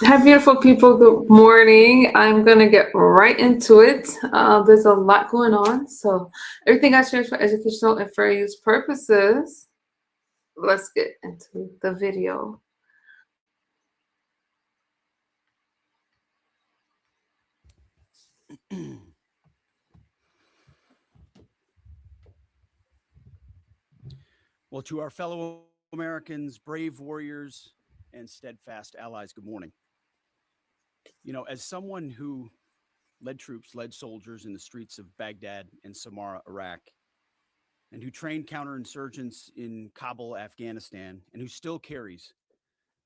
Hi, beautiful people. Good morning. I'm going to get right into it. There's a lot going on. So, everything I share is for educational and fair use purposes. Let's get into the video. Well, to our fellow Americans, brave warriors, and steadfast allies, good morning. You know, as someone who led troops, led soldiers in the streets of Baghdad and Samarra, Iraq, and who trained counterinsurgents in Kabul, Afghanistan, and who still carries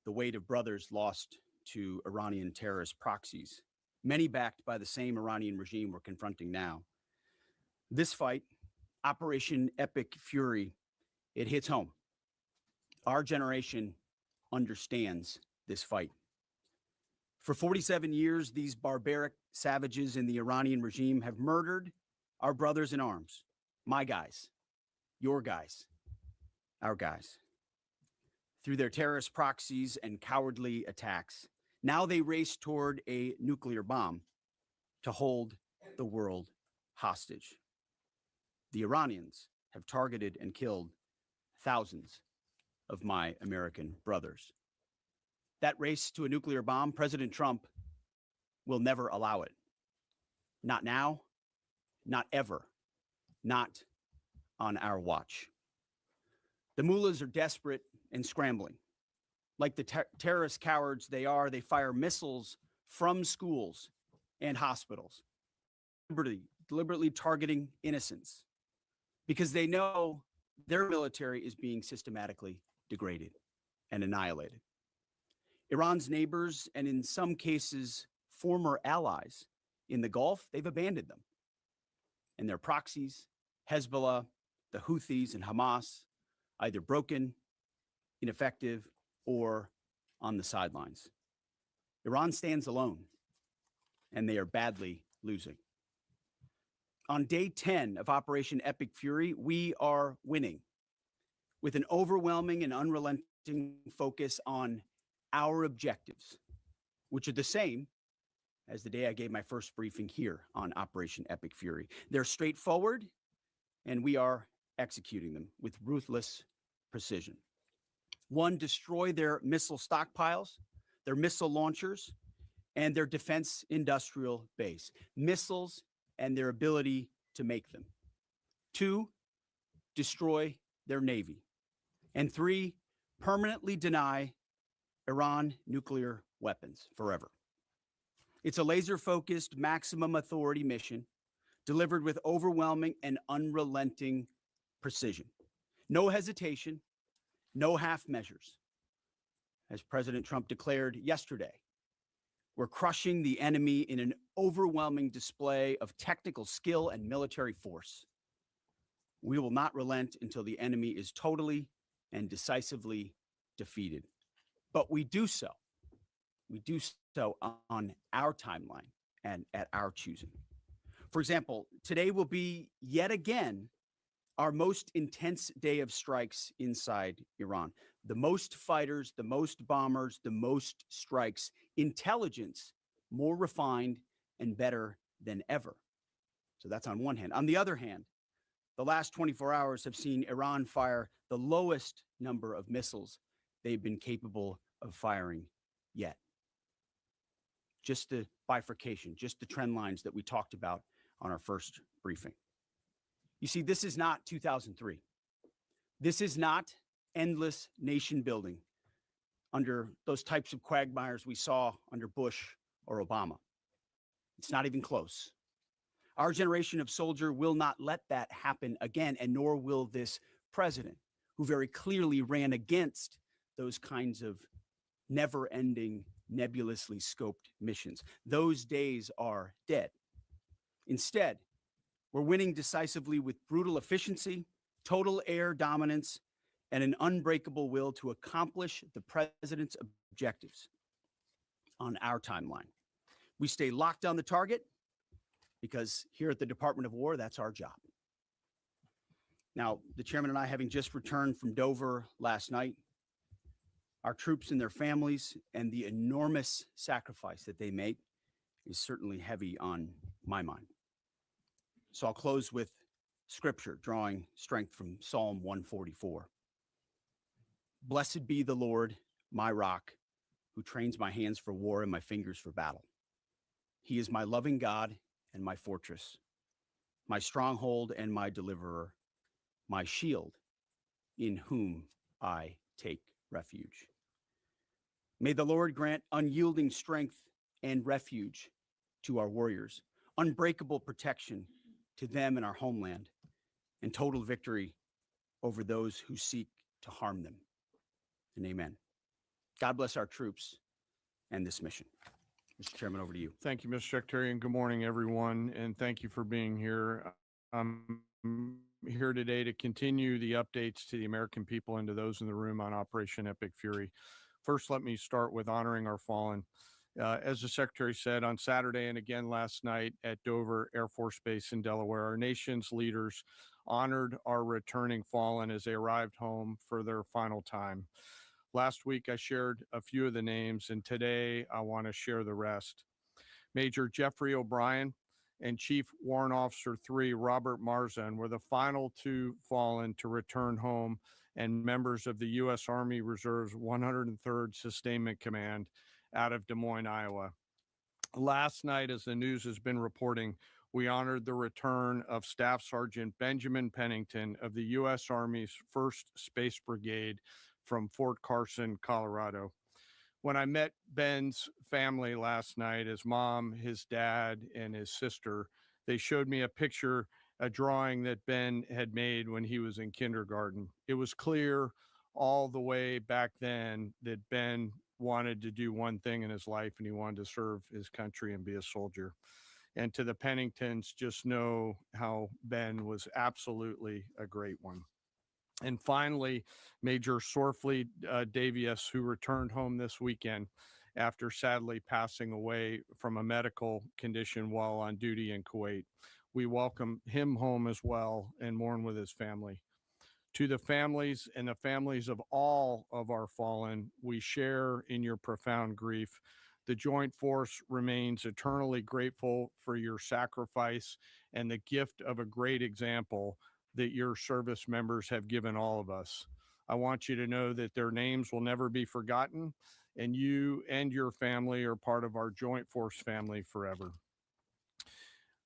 the weight of brothers lost to Iranian terrorist proxies, many backed by the same Iranian regime we're confronting now. This fight, Operation Epic Fury, it hits home. Our generation understands this fight. For 47 years, these barbaric savages in the Iranian regime have murdered our brothers in arms, my guys, your guys, our guys, through their terrorist proxies and cowardly attacks. Now they race toward a nuclear bomb to hold the world hostage. The Iranians have targeted and killed thousands of my American brothers. That race to a nuclear bomb, President Trump will never allow it. Not now, not ever, not on our watch. The mullahs are desperate and scrambling. Like the terrorist cowards they are, they fire missiles from schools and hospitals, deliberately targeting innocents because they know their military is being systematically degraded and annihilated. Iran's neighbors, and in some cases, former allies in the Gulf, they've abandoned them. And their proxies, Hezbollah, the Houthis, and Hamas, either broken, ineffective, or on the sidelines. Iran stands alone, and they are badly losing. On day 10 of Operation Epic Fury, we are winning with an overwhelming and unrelenting focus on our objectives, which are the same as the day I gave my first briefing here on Operation Epic Fury. They're straightforward, and we are executing them with ruthless precision. One, destroy their missile stockpiles, their missile launchers, and their defense industrial base, missiles and their ability to make them. Two, destroy their navy. And three, permanently deny Iran nuclear weapons forever. It's a laser-focused, maximum authority mission delivered with overwhelming and unrelenting precision. No hesitation, no half measures. As President Trump declared yesterday, we're crushing the enemy in an overwhelming display of technical skill and military force. We will not relent until the enemy is totally and decisively defeated. But we do so on our timeline and at our choosing. For example, today will be yet again our most intense day of strikes inside Iran. The most fighters, the most bombers, the most strikes, intelligence more refined and better than ever. So that's on one hand. On the other hand, the last 24 hours have seen Iran fire the lowest number of missiles they've been capable of firing yet. Just the bifurcation, just the trend lines that we talked about on our first briefing. You see, this is not 2003. This is not endless nation building under those types of quagmires we saw under Bush or Obama. It's not even close. Our generation of soldier will not let that happen again, and nor will this president, who very clearly ran against those kinds of never-ending, nebulously scoped missions. Those days are dead. Instead, we're winning decisively with brutal efficiency, total air dominance, and an unbreakable will to accomplish the president's objectives on our timeline. We stay locked on the target because here at the Department of War, that's our job. Now, the chairman and I, having just returned from Dover last night, Our troops and their families and the enormous sacrifice that they make is certainly heavy on my mind. So I'll close with scripture, drawing strength from Psalm 144. Blessed be the Lord, my rock, who trains my hands for war and my fingers for battle. He is my loving God and my fortress, my stronghold and my deliverer, my shield, in whom I take refuge. May the Lord grant unyielding strength and refuge to our warriors, unbreakable protection to them and our homeland, and total victory over those who seek to harm them. And amen. God bless our troops and this mission. Mr. Chairman, over to you. Thank you, Mr. Secretary, and good morning, everyone. And thank you for being here. I'm here today to continue the updates to the American people and to those in the room on Operation Epic Fury. First, let me start with honoring our fallen. As the Secretary said, on Saturday and again last night at Dover Air Force Base in Delaware, our nation's leaders honored our returning fallen as they arrived home for their final time. Last week, I shared a few of the names, and today I want to share the rest. Major Jeffrey O'Brien and Chief Warrant Officer 3 Robert Marzan were the final two fallen to return home and members of the U.S. Army Reserve's 103rd Sustainment Command out of Des Moines, Iowa. Last night, as the news has been reporting, we honored the return of Staff Sergeant Benjamin Pennington of the U.S. Army's 1st Space Brigade from Fort Carson, Colorado. When I met Ben's family last night, his mom, his dad, and his sister, they showed me a picture, a drawing that Ben had made when he was in kindergarten. It was clear all the way back then that Ben wanted to do one thing in his life, and he wanted to serve his country and be a soldier. And to the Penningtons, just know how Ben was absolutely a great one. And finally, Major Sorfleet Davies, who returned home this weekend after sadly passing away from a medical condition while on duty in Kuwait. We welcome him home as well and mourn with his family. To the families and the families of all of our fallen, we share in your profound grief. The Joint Force remains eternally grateful for your sacrifice and the gift of a great example that your service members have given all of us. I want you to know that their names will never be forgotten, and you and your family are part of our Joint Force family forever.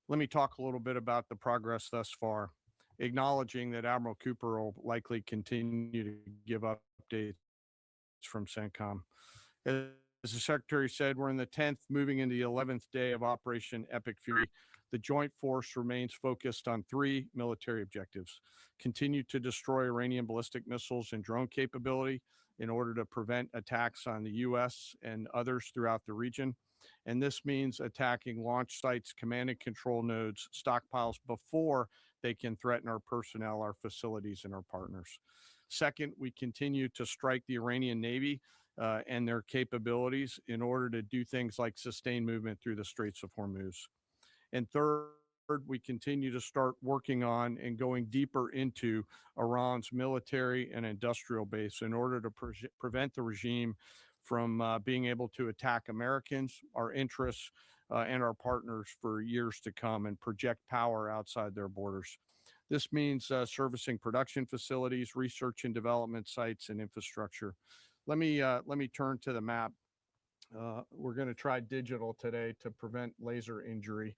Let me talk a little bit about the progress thus far, acknowledging that Admiral Cooper will likely continue to give updates from CENTCOM. As the Secretary said, we're in the 10th, moving into the 11th day of Operation Epic Fury. The Joint Force remains focused on 3 military objectives: continue to destroy Iranian ballistic missiles and drone capability in order to prevent attacks on the U.S. and others throughout the region. And this means attacking launch sites, command and control nodes, stockpiles before they can threaten our personnel, our facilities, and our partners. Second, we continue to strike the Iranian Navy and their capabilities in order to do things like sustain movement through the Straits of Hormuz. And third, we continue to start working on and going deeper into Iran's military and industrial base in order to prevent the regime from being able to attack Americans, our interests, and our partners for years to come and project power outside their borders. This means servicing production facilities, research and development sites, and infrastructure. Let me turn to the map. We're going to try digital today to prevent laser injury.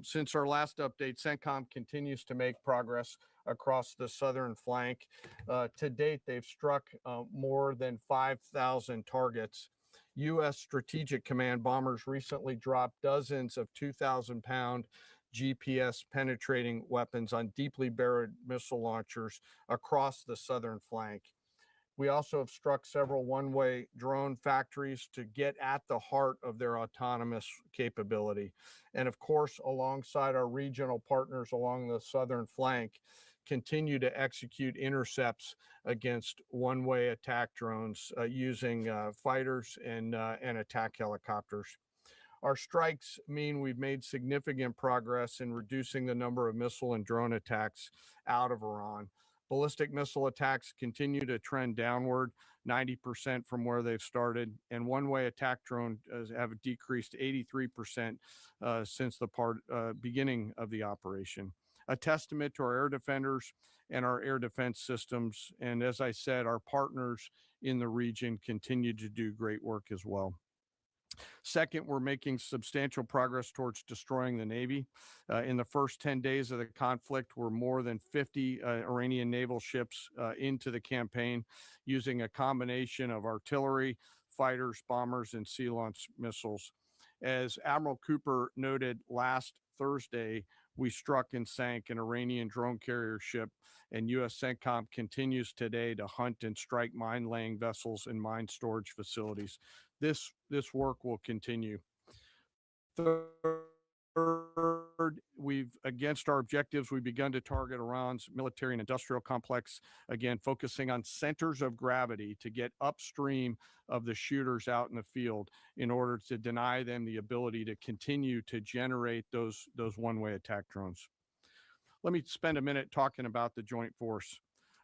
Since our last update, CENTCOM continues to make progress across the southern flank. To date, they've struck more than 5,000 targets. U.S. Strategic Command bombers recently dropped dozens of 2,000-pound GPS penetrating weapons on deeply buried missile launchers across the southern flank. We also have struck several one-way drone factories to get at the heart of their autonomous capability. And of course, alongside our regional partners along the southern flank, continue to execute intercepts against one-way attack drones using fighters and attack helicopters. Our strikes mean we've made significant progress in reducing the number of missile and drone attacks out of Iran. Ballistic missile attacks continue to trend downward, 90% from where they've started, and one-way attack drones have decreased 83% since the beginning of the operation. A testament to our air defenders and our air defense systems, and as I said, our partners in the region continue to do great work as well. Second, we're making substantial progress towards destroying the Navy. In the first 10 days of the conflict, we're more than 50 Iranian naval ships into the campaign using a combination of artillery, fighters, bombers, and sea-launched missiles. As Admiral Cooper noted last Thursday, we struck and sank an Iranian drone carrier ship, and U.S. CENTCOM continues today to hunt and strike mine-laying vessels and mine storage facilities. This work will continue. Third, against our objectives, we've begun to target Iran's military and industrial complex, again, focusing on centers of gravity to get upstream of the shooters out in the field in order to deny them the ability to continue to generate those one-way attack drones. Let me spend a minute talking about the joint force.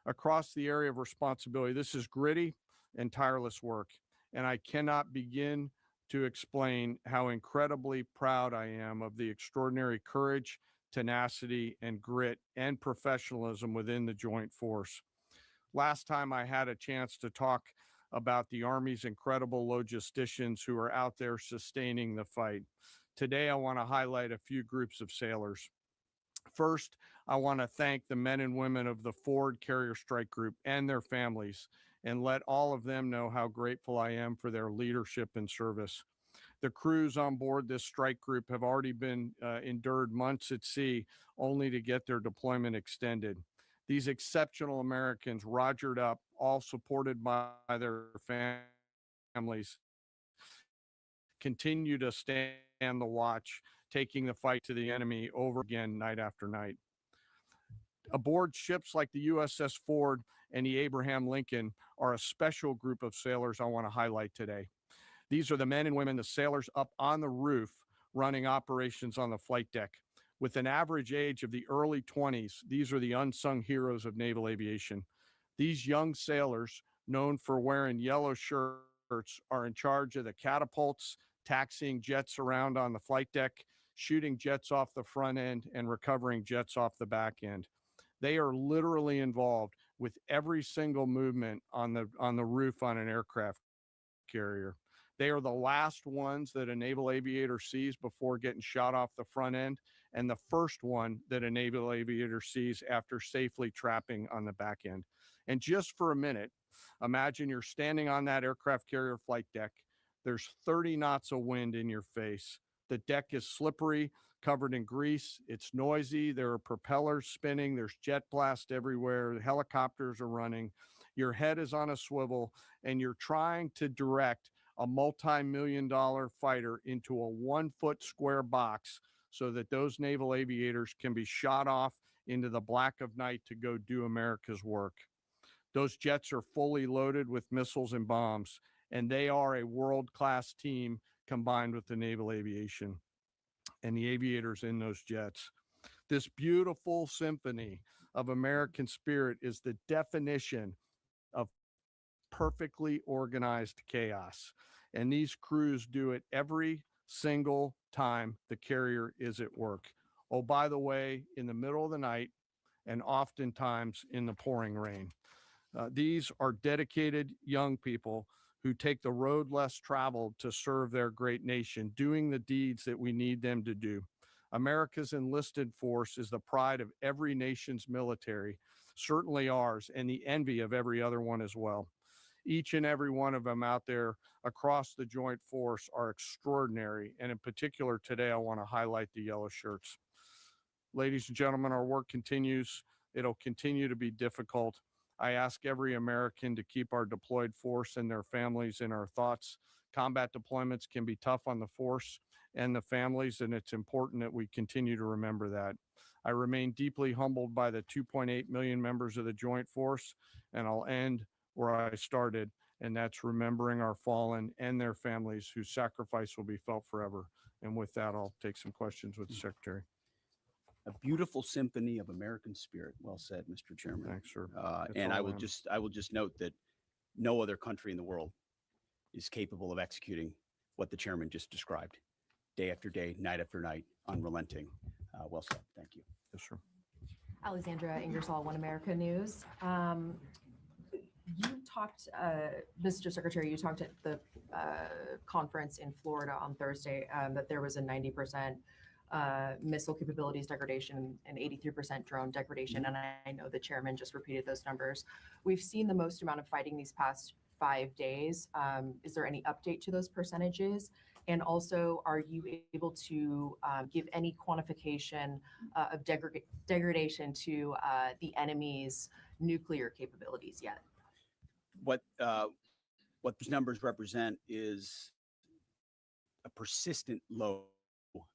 Across the area of responsibility, this is gritty and tireless work, and I cannot begin to explain how incredibly proud I am of the extraordinary courage, tenacity, and grit and professionalism within the joint force. Last time I had a chance to talk about the Army's incredible logisticians who are out there sustaining the fight. Today, I want to highlight a few groups of sailors. First, I want to thank the men and women of the Ford Carrier Strike Group and their families, and let all of them know how grateful I am for their leadership and service. The crews on board this strike group have already been endured months at sea only to get their deployment extended. These exceptional Americans rogered up, all supported by their families, continue to stand the watch, taking the fight to the enemy over again night after night. Aboard ships like the USS Ford and the Abraham Lincoln are a special group of sailors I want to highlight today. These are the men and women, the sailors up on the roof running operations on the flight deck. With an average age of the early 20s, these are the unsung heroes of naval aviation. These young sailors, known for wearing yellow shirts, are in charge of the catapults, taxiing jets around on the flight deck, shooting jets off the front end, and recovering jets off the back end. They are literally involved with every single movement on the roof on an aircraft carrier. They are the last ones that a naval aviator sees before getting shot off the front end, and the first one that a naval aviator sees after safely trapping on the back end. And just for a minute, imagine you're standing on that aircraft carrier flight deck. There's 30 knots of wind in your face. The deck is slippery, covered in grease. It's noisy. There are propellers spinning. There's jet blast everywhere. The helicopters are running. Your head is on a swivel, and you're trying to direct a multi-million-dollar fighter into a 1-foot square box so that those naval aviators can be shot off into the black of night to go do America's work. Those jets are fully loaded with missiles and bombs, and they are a world-class team combined with the naval aviation and the aviators in those jets. This beautiful symphony of American spirit is the definition of perfectly organized chaos. And these crews do it every single time the carrier is at work. Oh, by the way, in the middle of the night and oftentimes in the pouring rain. These are dedicated young people who take the road less traveled to serve their great nation, doing the deeds that we need them to do. America's enlisted force is the pride of every nation's military, certainly ours, and the envy of every other one as well. Each and every one of them out there across the joint force are extraordinary. And in particular, today, I want to highlight the yellow shirts. Ladies and gentlemen, our work continues. It'll continue to be difficult. I ask every American to keep our deployed force and their families in our thoughts. Combat deployments can be tough on the force and the families, and it's important that we continue to remember that. I remain deeply humbled by the 2.8 million members of the joint force, and I'll end where I started, and that's remembering our fallen and their families whose sacrifice will be felt forever. And with that, I'll take some questions with the Secretary. a beautiful symphony of American spirit. Well said, Mr. Chairman. Thanks, sir. And I will am. just note that no other country in the world is capable of executing what the chairman just described, day after day, night after night, unrelenting. Well said. Thank you. Yes, sir. Alexandra Ingersoll, One America News. You talked, Mr. Secretary, you talked at the conference in Florida on Thursday that there was a 90% missile capabilities degradation and 83% drone degradation. And I know the chairman just repeated those numbers. We've seen the most amount of fighting these past 5 days. Is there any update to those percentages? And also, are you able to give any quantification of degradation to the enemy's nuclear capabilities yet? What those numbers represent is a persistent low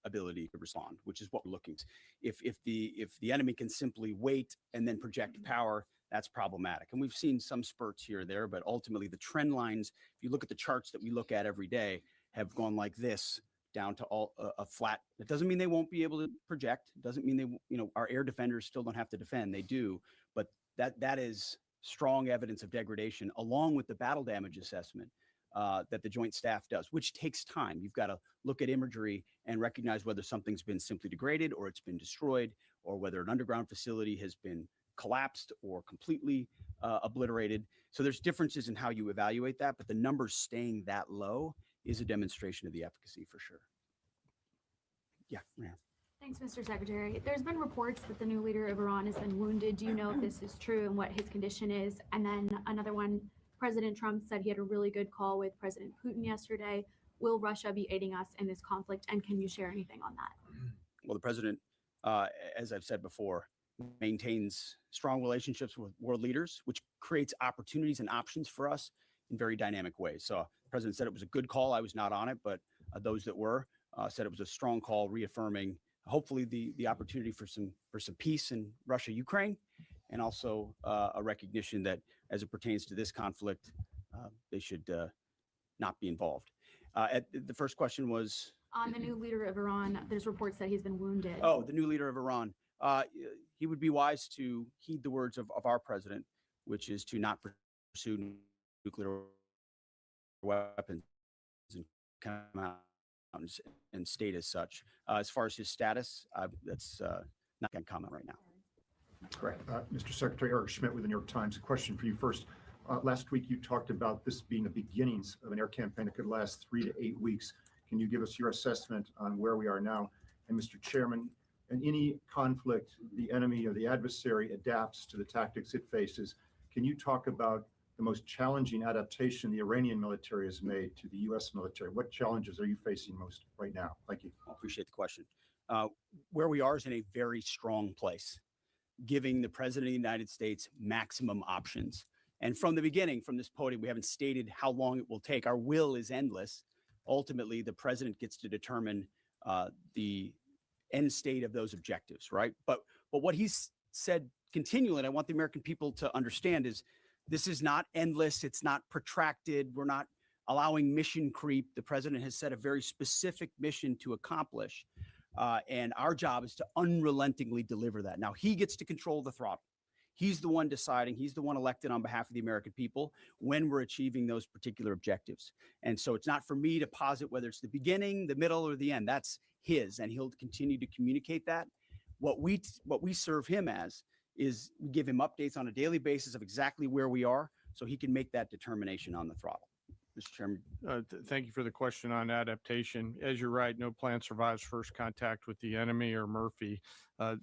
ability to respond, which is what we're looking to. If the enemy can simply wait and then project power, that's problematic. And we've seen some spurts here or there, but ultimately the trend lines, if you look at the charts that we look at every day, have gone like this down to a flat. That doesn't mean they won't be able to project. It doesn't mean our air defenders still don't have to defend. They do, but that is strong evidence of degradation, along with the battle damage assessment that the Joint Staff does, which takes time. You've got to look at imagery and recognize whether something's been simply degraded or it's been destroyed, or whether an underground facility has been collapsed or completely obliterated. So there's differences in how you evaluate that, but the numbers staying that low is a demonstration of the efficacy for sure. Yeah. Thanks, Mr. Secretary. There's been reports that the new leader of Iran has been wounded. Do you know if this is true and what his condition is? And then another one, President Trump said he had a really good call with President Putin yesterday. Will Russia be aiding us in this conflict? And can you share anything on that? Well, the president, as I've said before, maintains strong relationships with world leaders, which creates opportunities and options for us in very dynamic ways. So the president said it was a good call. I was not on it, but those that were said it was a strong call, reaffirming hopefully the opportunity for some peace in Russia, Ukraine, and also a recognition that as it pertains to this conflict, they should not be involved. The first question was on the new leader of Iran. There's reports that he's been wounded. Oh, the new leader of Iran. He would be wise to heed the words of our president, which is to not pursue nuclear weapons and come out and state as such. As far as his status, that's not going to comment right now. Correct. Mr. Secretary, Eric Schmidt with the New York Times. A question for you first. Last week, you talked about this being the beginnings of an air campaign that could last 3 to 8 weeks. Can you give us your assessment on where we are now? And Mr. Chairman, in any conflict, the enemy or the adversary adapts to the tactics it faces. Can you talk about the most challenging adaptation the Iranian military has made to the U.S. military? What challenges are you facing most right now? Thank you. I appreciate the question. Where we are is in a very strong place, giving the President of the United States maximum options. And from the beginning, from this podium, we haven't stated how long it will take. Our will is endless. Ultimately, the president gets to determine the end state of those objectives, right? But what he's said continually, and I want the American people to understand, is this is not endless. It's not protracted. We're not allowing mission creep. The president has set a very specific mission to accomplish. And our job is to unrelentingly deliver that. Now, he gets to control the throttle. He's the one deciding, he's the one elected on behalf of the American people when we're achieving those particular objectives. And so it's not for me to posit whether it's the beginning, the middle, or the end. That's his, and he'll continue to communicate that. What we serve him as is we give him updates on a daily basis of exactly where we are so he can make that determination on the throttle. Mr. Chairman. Thank you for the question on adaptation. As you're right, no plan survives first contact with the enemy or Murphy.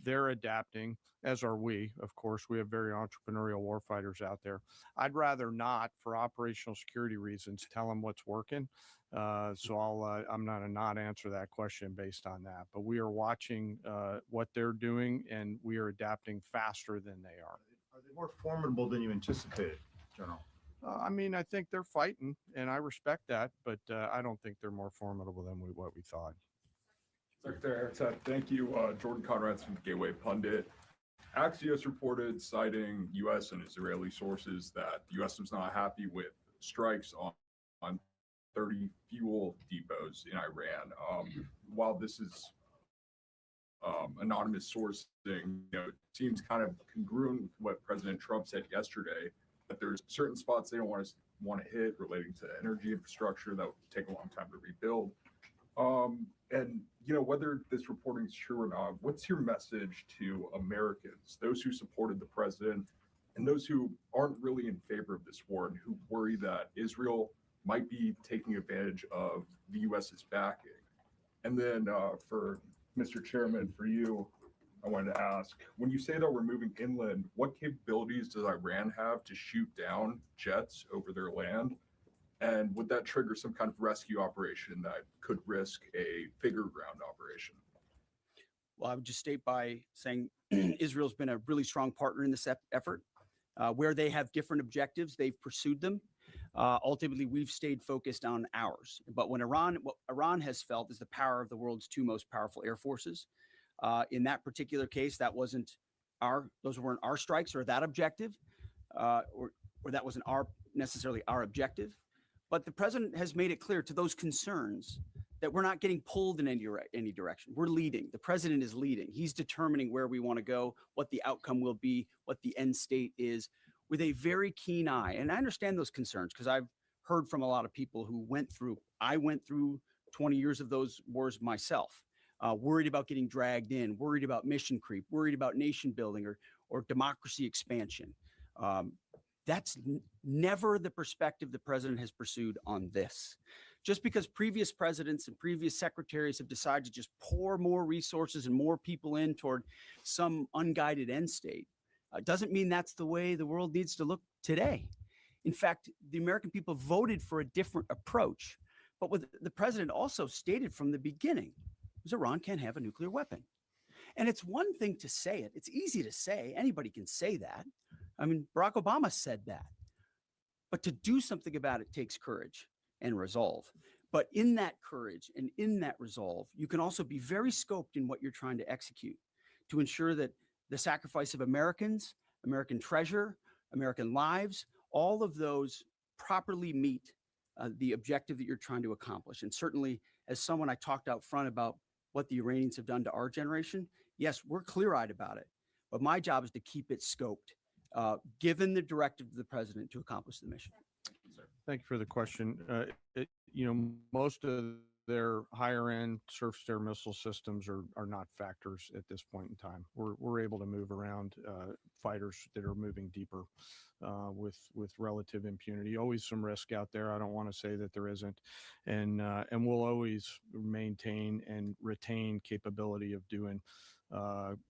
They're adapting, as are we. Of course, we have very entrepreneurial warfighters out there. I'd rather not, for operational security reasons, tell them what's working. So I'm not a not answer that question based on that. But we are watching what they're doing, and we are adapting faster than they are. Are they more formidable than you anticipated, General? I mean, I think they're fighting, and I respect that, but I don't think they're more formidable than what we thought. Secretary Hegseth, thank you. Jordan Conrad's from Gateway Pundit. Axios reported, citing U.S. and Israeli sources, that the U.S. was not happy with strikes on 30 fuel depots in Iran. While this is anonymous sourcing, it seems kind of congruent with what President Trump said yesterday, that there's certain spots they don't want to hit relating to energy infrastructure that would take a long time to rebuild. And whether this reporting is true or not, what's your message to Americans, those who supported the president and those who aren't really in favor of this war and who worry that Israel might be taking advantage of the US's backing? And then for Mr. Chairman, for you, I wanted to ask, when you say that we're moving inland, what capabilities does Iran have to shoot down jets over their land? And would that trigger some kind of rescue operation that could risk a bigger ground operation? Well, I would just state by saying Israel's been a really strong partner in this effort. Where they have different objectives, they've pursued them. Ultimately, we've stayed focused on ours. But what Iran has felt is the power of the world's two most powerful air forces. In that particular case, those weren't our strikes or that objective, or that wasn't necessarily our objective. But the president has made it clear to those concerns that we're not getting pulled in any direction. We're leading. The president is leading. He's determining where we want to go, what the outcome will be, what the end state is, with a very keen eye. And I understand those concerns because I've heard from a lot of people who I went through 20 years of those wars myself, worried about getting dragged in, worried about mission creep, worried about nation building or democracy expansion. That's never the perspective the president has pursued on this. Just because previous presidents and previous secretaries have decided to just pour more resources and more people in toward some unguided end state, doesn't mean that's the way the world needs to look today. In fact, the American people voted for a different approach. But what the president also stated from the beginning is Iran can't have a nuclear weapon. And it's one thing to say it. It's easy to say. Anybody can say that. I mean, Barack Obama said that. But to do something about it takes courage and resolve. But in that courage and in that resolve, you can also be very scoped in what you're trying to execute to ensure that the sacrifice of Americans, American treasure, American lives, all of those properly meet the objective that you're trying to accomplish. And certainly, as someone I talked out front about what the Iranians have done to our generation, yes, we're clear-eyed about it. But my job is to keep it scoped, given the directive of the president to accomplish the mission. Thank you for the question. Most of their higher end surface-to-air missile systems are not factors at this point in time. We're able to move around fighters that are moving deeper with relative impunity. Always some risk out there. I don't want to say that there isn't, and we'll always maintain and retain capability of doing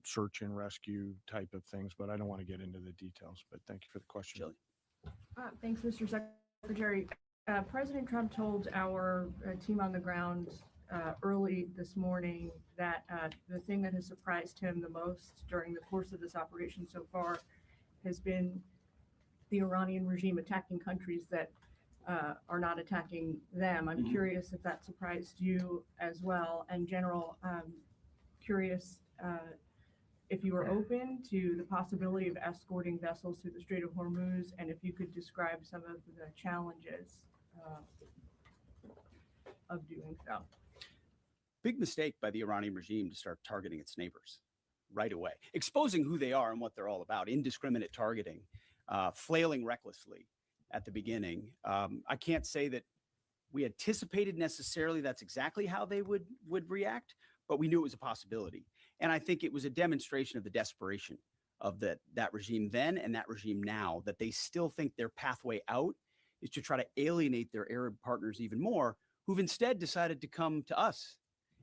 search and rescue type of things. But I don't want to get into the details. But thank you for the question. Shelley. Thanks, Mr. Secretary. President Trump told our team on the ground early this morning that the thing that has surprised him the most during the course of this operation so far has been the Iranian regime attacking countries that are not attacking them. I'm curious if that surprised you as well. And General, curious if you were open to the possibility of escorting vessels through the Strait of Hormuz, and if you could describe some of the challenges of doing so. Big mistake by the Iranian regime to start targeting its neighbors right away, exposing who they are and what they're all about, indiscriminate targeting, flailing recklessly at the beginning. I can't say that we anticipated necessarily that's exactly how they would react, but we knew it was a possibility. And I think it was a demonstration of the desperation of that regime then and that regime now, that they still think their pathway out is to try to alienate their Arab partners even more, who've instead decided to come to us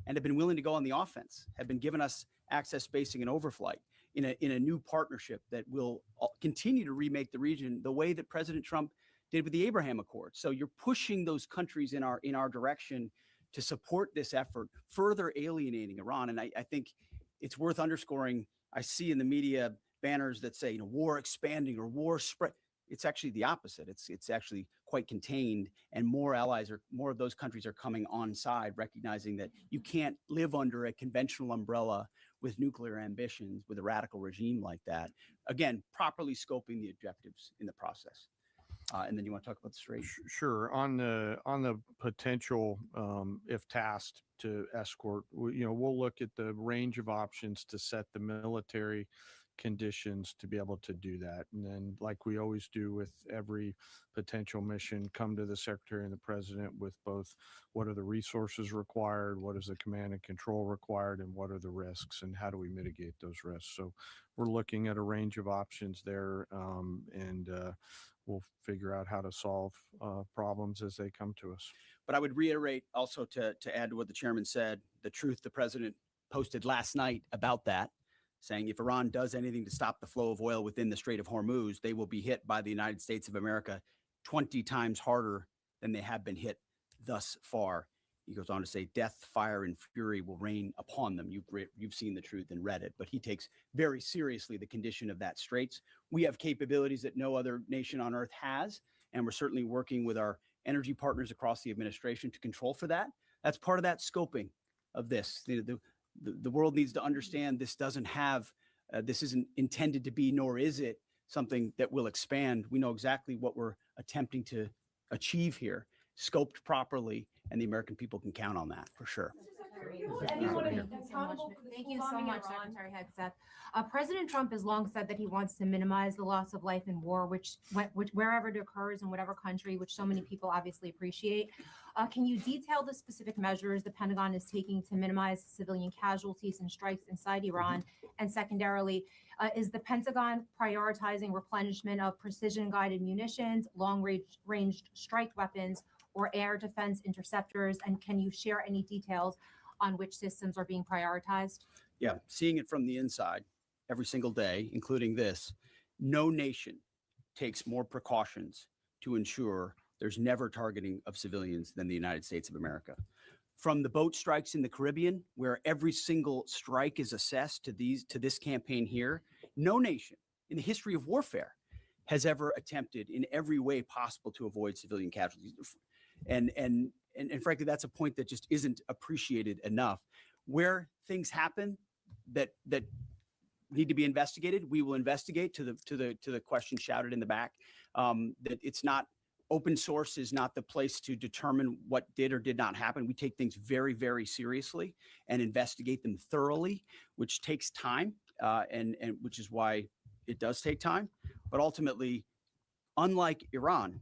and have been willing to go on the offense, have been giving us access, spacing, and overflight in a new partnership that will continue to remake the region the way that President Trump did with the Abraham Accords. So you're pushing those countries in our direction to support this effort, further alienating Iran. And I think it's worth underscoring. I see in the media banners that say, war expanding or war spread. It's actually the opposite. It's actually quite contained, and more of those countries are coming on side, recognizing that you can't live under a conventional umbrella with nuclear ambitions with a radical regime like that. Again, properly scoping the objectives in the process. And then you want to talk about the Strait? Sure. On the potential, if tasked to escort, we'll look at the range of options to set the military conditions to be able to do that. And then, like we always do with every potential mission, come to the Secretary and the President with both what are the resources required, what is the command and control required, and what are the risks, and how do we mitigate those risks. So we're looking at a range of options there, and we'll figure out how to solve problems as they come to us. But I would reiterate also to add to what the chairman said, the truth the president posted last night about that, saying if Iran does anything to stop the flow of oil within the Strait of Hormuz, they will be hit by the United States of America 20 times harder than they have been hit thus far. He goes on to say, death, fire, and fury will rain upon them. You've seen the truth and read it, but he takes very seriously the condition of that straits. We have capabilities that no other nation on earth has, and we're certainly working with our energy partners across the administration to control for that. That's part of that scoping of this. The world needs to understand this doesn't have, this isn't intended to be, nor is it something that will expand. We know exactly what we're attempting to achieve here, scoped properly, and the American people can count on that for sure. Thank you so much, Secretary Hegseth. President Trump has long said that he wants to minimize the loss of life in war, which wherever it occurs in whatever country, which so many people obviously appreciate. Can you detail the specific measures the Pentagon is taking to minimize civilian casualties and strikes inside Iran? And secondarily, is the Pentagon prioritizing replenishment of precision-guided munitions, long-ranged strike weapons, or air defense interceptors? And can you share any details on which systems are being prioritized? Yeah, seeing it from the inside every single day, including this, no nation takes more precautions to ensure there's never targeting of civilians than the United States of America. From the boat strikes in the Caribbean, where every single strike is assessed to this campaign here, no nation in the history of warfare has ever attempted in every way possible to avoid civilian casualties. And frankly, that's a point that just isn't appreciated enough. Where things happen that need to be investigated, we will investigate. To the question shouted in the back, that it's not, open source is not the place to determine what did or did not happen. We take things very, very seriously and investigate them thoroughly, which takes time, and which is why it does take time. But ultimately, unlike Iran,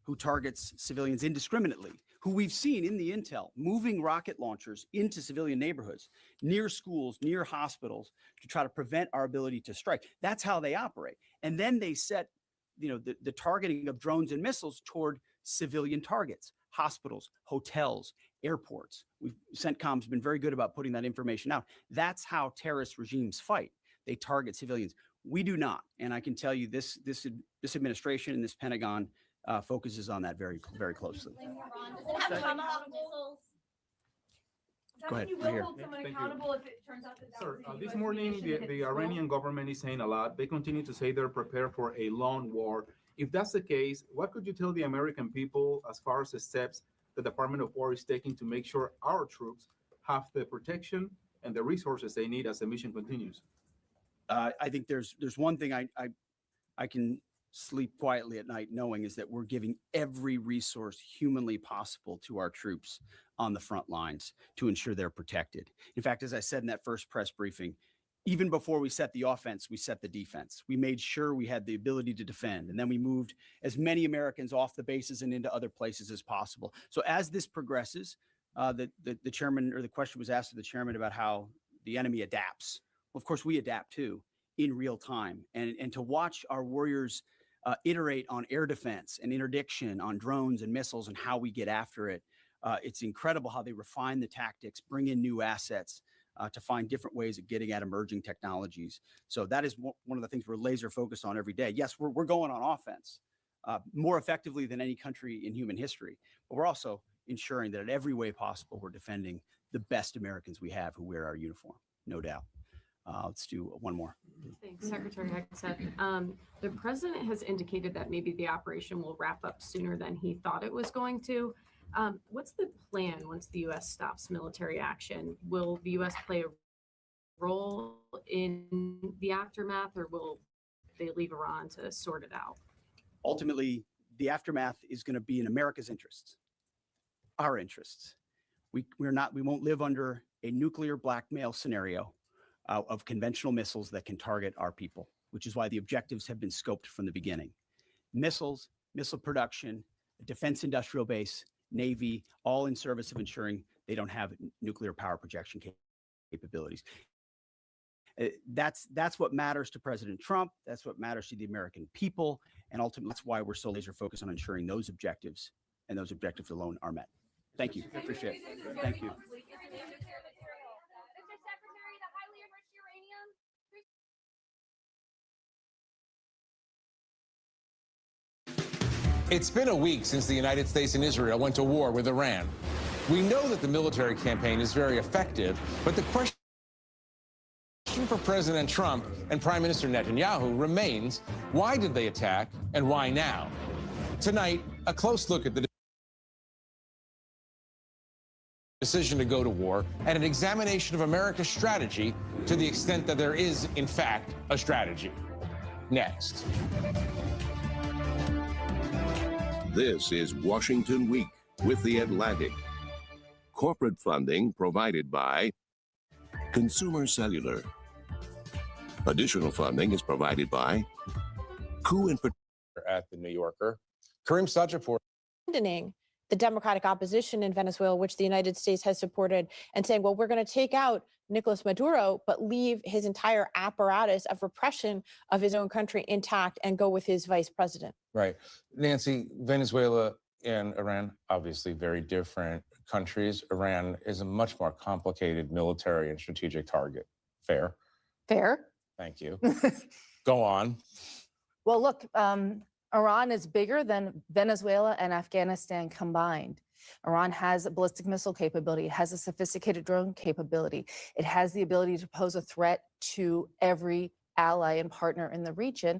who targets civilians indiscriminately, who we've seen in the intel moving rocket launchers into civilian neighborhoods, near schools, near hospitals, to try to prevent our ability to strike. That's how they operate. And then they set, the targeting of drones and missiles toward civilian targets, hospitals, hotels, airports. CENTCOM's been very good about putting that information out. That's how terrorist regimes fight. They target civilians. We do not. And I can tell you this administration and this Pentagon focuses on that very, very closely. Go ahead. Right here. Sir, this morning, the Iranian government is saying a lot. They continue to say they're prepared for a long war. If that's the case, what could you tell the American people as far as the steps the Department of War is taking to make sure our troops have the protection and the resources they need as the mission continues? I think there's one thing I can sleep quietly at night knowing is that we're giving every resource humanly possible to our troops on the front lines to ensure they're protected. In fact, as I said in that first press briefing, even before we set the offense, we set the defense. We made sure we had the ability to defend, and then we moved as many Americans off the bases and into other places as possible. So as this progresses, the chairman, or the question was asked of the chairman about how the enemy adapts. Well, of course, we adapt too in real time, and to watch our warriors iterate on air defense and interdiction on drones and missiles and how we get after it. It's incredible how they refine the tactics, bring in new assets to find different ways of getting at emerging technologies. So that is one of the things we're laser focused on every day. Yes, we're going on offense more effectively than any country in human history, but we're also ensuring that in every way possible, we're defending the best Americans we have who wear our uniform, no doubt. Let's do one more. Thanks, Secretary Hegseth. The president has indicated that maybe the operation will wrap up sooner than he thought it was going to. What's the plan once the U.S. stops military action? Will the U.S. play a role in the aftermath, or will they leave Iran to sort it out? Ultimately, the aftermath is going to be in America's interests, our interests. We won't live under a nuclear blackmail scenario of conventional missiles that can target our people, which is why the objectives have been scoped from the beginning. Missiles, missile production, defense industrial base, Navy, all in service of ensuring they don't have nuclear power projection capabilities. That's what matters to President Trump. That's what matters to the American people. And ultimately, that's why we're so laser focused on ensuring those objectives and those objectives alone are met. Thank you. I appreciate it. Thank you. Mr. Secretary, the highly enriched uranium. It's been a week since the United States and Israel went to war with Iran. We know that the military campaign is very effective, but the question for President Trump and Prime Minister Netanyahu remains, why did they attack and why now? Tonight, a close look at the decision to go to war and an examination of America's strategy to the extent that there is, in fact, a strategy. Next. This is Washington Week with The Atlantic. Corporate funding provided by Consumer Cellular. Additional funding is provided by at the New Yorker. Kareem Sajapur. Abandoning the democratic opposition in Venezuela, which the United States has supported, and saying, well, we're going to take out Nicolas Maduro, but leave his entire apparatus of repression of his own country intact and go with his vice president. Right. Nancy, Venezuela and Iran, obviously very different countries. Iran is a much more complicated military and strategic target. Fair? Fair. Thank you. Go on. Well, look, Iran is bigger than Venezuela and Afghanistan combined. Iran has a ballistic missile capability. It has a sophisticated drone capability. It has the ability to pose a threat to every ally and partner in the region.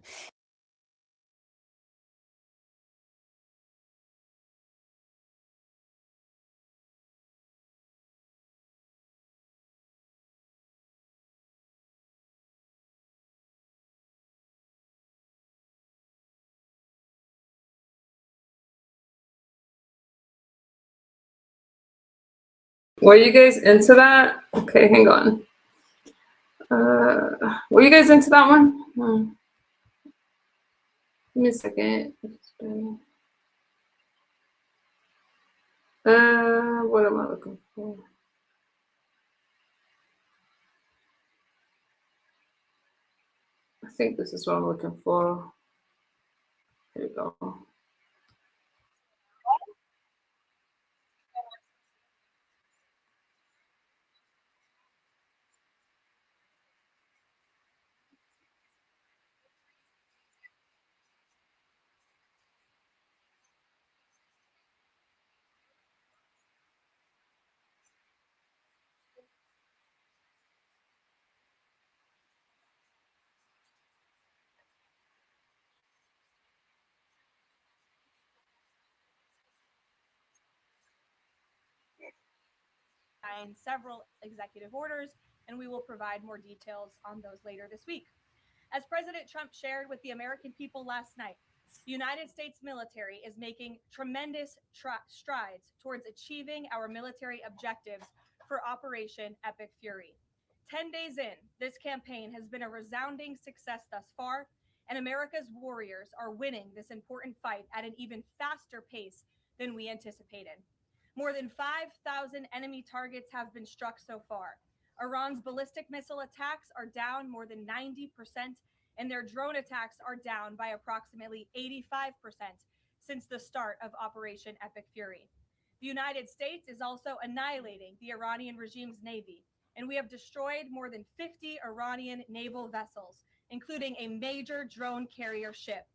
Were you guys into that? Okay, hang on. Were you guys into that one? Give me a second. What am I looking for? I think this is what I'm looking for. Here we go. Signed several executive orders, and we will provide more details on those later this week. As President Trump shared with the American people last night, the United States military is making tremendous strides towards achieving our military objectives for Operation Epic Fury. 10 days in, this campaign has been a resounding success thus far, and America's warriors are winning this important fight at an even faster pace than we anticipated. More than 5,000 enemy targets have been struck so far. Iran's ballistic missile attacks are down more than 90%, and their drone attacks are down by approximately 85% since the start of Operation Epic Fury. The United States is also annihilating the Iranian regime's navy, and we have destroyed more than 50 Iranian naval vessels, including a major drone carrier ship.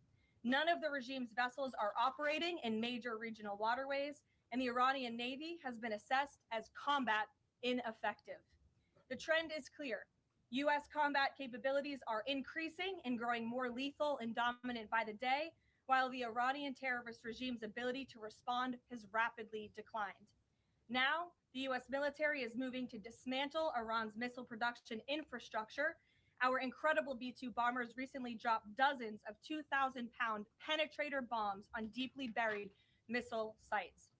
None of the regime's vessels are operating in major regional waterways, and the Iranian Navy has been assessed as combat ineffective. The trend is clear. U.S. combat capabilities are increasing and growing more lethal and dominant by the day, while the Iranian terrorist regime's ability to respond has rapidly declined. Now, the U.S. military is moving to dismantle Iran's missile production infrastructure Our incredible B-2 bombers recently dropped dozens of 2,000-pound penetrator bombs on deeply buried missile sites.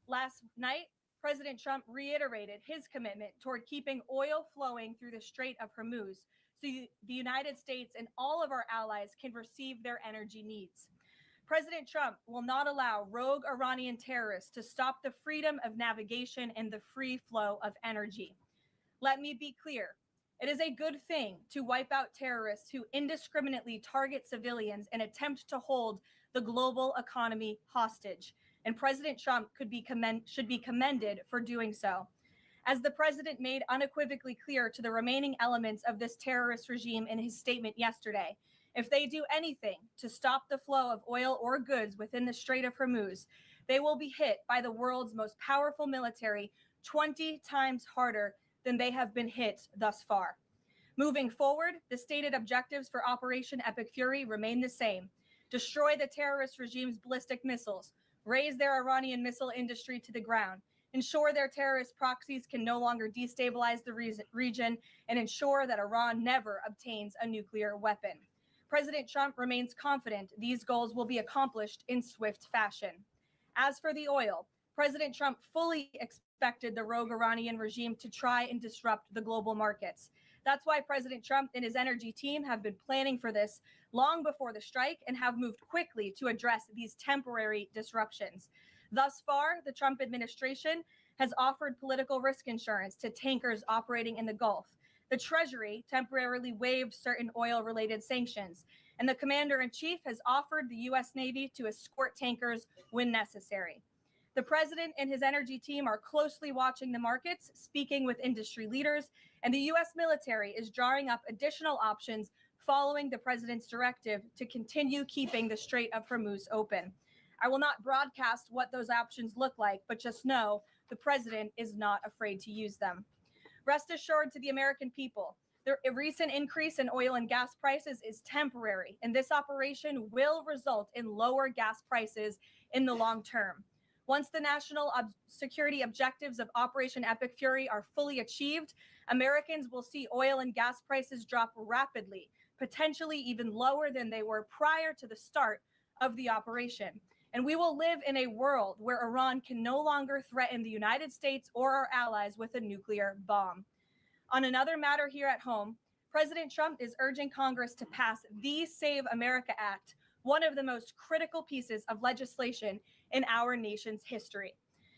Last night, President Trump reiterated his commitment toward keeping oil flowing through the Strait of Hormuz so the United States and all of our allies can receive their energy needs. President Trump will not allow rogue Iranian terrorists to stop the freedom of navigation and the free flow of energy. Let me be clear. It is a good thing to wipe out terrorists who indiscriminately target civilians and attempt to hold the global economy hostage. And President Trump should be commended for doing so. As the president made unequivocally clear to the remaining elements of this terrorist regime in his statement yesterday, if they do anything to stop the flow of oil or goods within the Strait of Hormuz, they will be hit by the world's most powerful military 20 times harder than they have been hit thus far. Moving forward, the stated objectives for Operation Epic Fury remain the same: destroy the terrorist regime's ballistic missiles, raise their Iranian missile industry to the ground, ensure their terrorist proxies can no longer destabilize the region, and ensure that Iran never obtains a nuclear weapon. President Trump remains confident these goals will be accomplished in swift fashion. As for the oil, President Trump fully expected the rogue Iranian regime to try and disrupt the global markets. That's why President Trump and his energy team have been planning for this long before the strike and have moved quickly to address these temporary disruptions. Thus far, the Trump administration has offered political risk insurance to tankers operating in the Gulf. The Treasury temporarily waived certain oil-related sanctions, and the commander-in-chief has offered the U.S. Navy to escort tankers when necessary. The president and his energy team are closely watching the markets, speaking with industry leaders, and the U.S. military is drawing up additional options following the president's directive to continue keeping the Strait of Hormuz open. I will not broadcast what those options look like, but just know the president is not afraid to use them. Rest assured to the American people, the recent increase in oil and gas prices is temporary, and this operation will result in lower gas prices in the long term. Once the national security objectives of Operation Epic Fury are fully achieved, Americans will see oil and gas prices drop rapidly, potentially even lower than they were prior to the start of the operation. And we will live in a world where Iran can no longer threaten the United States or our allies with a nuclear bomb. On another matter here at home, President Trump is urging Congress to pass the Save America Act, one of the most critical pieces of legislation in our nation's history.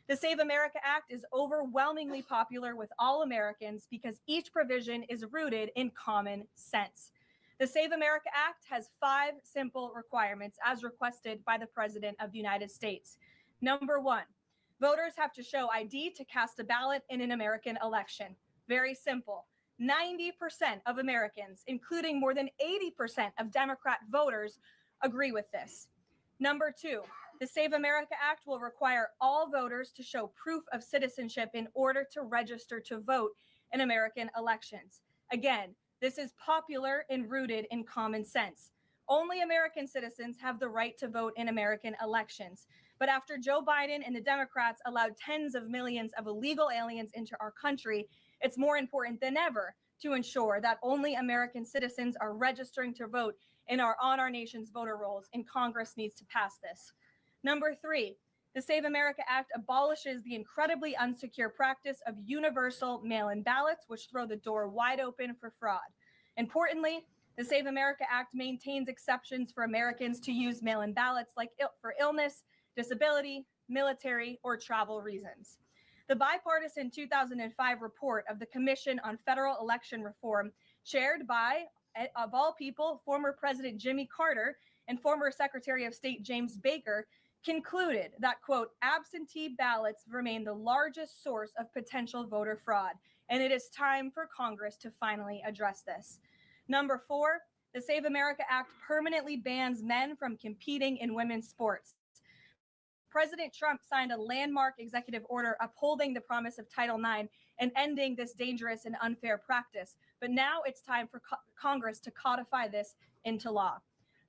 The Save America Act is overwhelmingly popular with all Americans because each provision is rooted in common sense. The Save America Act has 5 simple requirements as requested by the President of the United States. Number 1, voters have to show ID to cast a ballot in an American election. Very simple. 90% of Americans, including more than 80% of Democrat voters, agree with this. Number 2, the Save America Act will require all voters to show proof of citizenship in order to register to vote in American elections. Again, this is popular and rooted in common sense. Only American citizens have the right to vote in American elections. But after Joe Biden and the Democrats allowed tens of millions of illegal aliens into our country, it's more important than ever to ensure that only American citizens are registering to vote on our nation's voter rolls, and Congress needs to pass this. Number 3, the Save America Act abolishes the incredibly unsecure practice of universal mail-in ballots, which throw the door wide open for fraud. Importantly, the Save America Act maintains exceptions for Americans to use mail-in ballots for illness, disability, military, or travel reasons. The bipartisan 2005 report of the Commission on Federal Election Reform, chaired by, of all people, former President Jimmy Carter and former Secretary of State James Baker, concluded that, quote, absentee ballots remain the largest source of potential voter fraud, and it is time for Congress to finally address this. Number 4, the Save America Act permanently bans men from competing in women's sports. President Trump signed a landmark executive order upholding the promise of Title IX and ending this dangerous and unfair practice. But now it's time for Congress to codify this into law.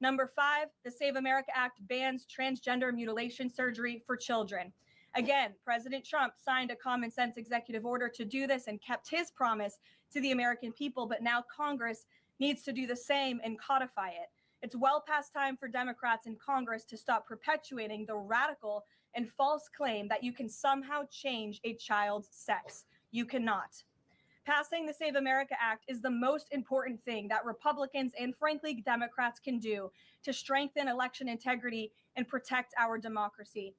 Number 5, the Save America Act bans transgender mutilation surgery for children. Again, President Trump signed a common sense executive order to do this and kept his promise to the American people, but now Congress needs to do the same and codify it. It's well past time for Democrats in Congress to stop perpetuating the radical and false claim that you can somehow change a child's sex. You cannot. Passing the Save America Act is the most important thing that Republicans and frankly Democrats can do to strengthen election integrity and protect our democracy.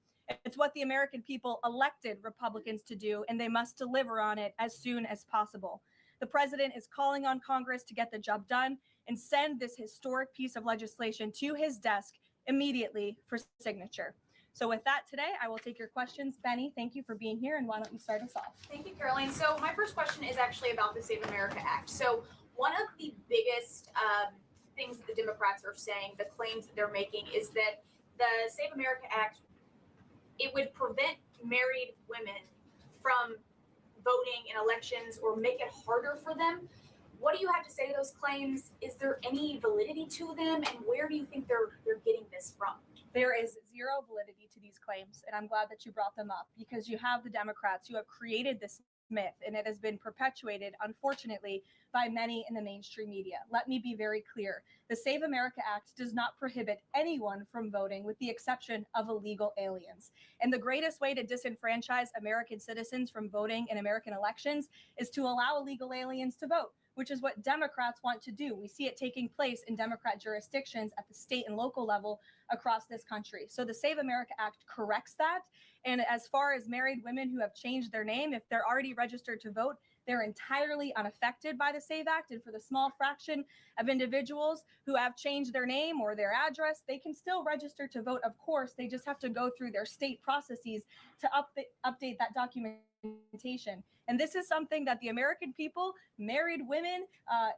It's what the American people elected Republicans to do, and they must deliver on it as soon as possible. The president is calling on Congress to get the job done and send this historic piece of legislation to his desk immediately for signature. So with that today, I will take your questions. Benny, thank you for being here, and why don't you start us off? Thank you, Caroline. So my first question is actually about the Save America Act. So one of the biggest things that the Democrats are saying, the claims that they're making, is that the Save America Act, it would prevent married women from voting in elections or make it harder for them. What do you have to say to those claims? Is there any validity to them, and where do you think they're getting this from? There is zero validity to these claims, and I'm glad that you brought them up, because you have the Democrats who have created this myth, and it has been perpetuated, unfortunately, by many in the mainstream media. Let me be very clear. The Save America Act does not prohibit anyone from voting, with the exception of illegal aliens. And the greatest way to disenfranchise American citizens from voting in American elections is to allow illegal aliens to vote, which is what Democrats want to do. We see it taking place in Democrat jurisdictions at the state and local level across this country. So the Save America Act corrects that. And as far as married women who have changed their name, if they're already registered to vote, they're entirely unaffected by the SAVE Act. And for the small fraction of individuals who have changed their name or their address, they can still register to vote. Of course, they just have to go through their state processes to update that documentation. And this is something that the American people, married women,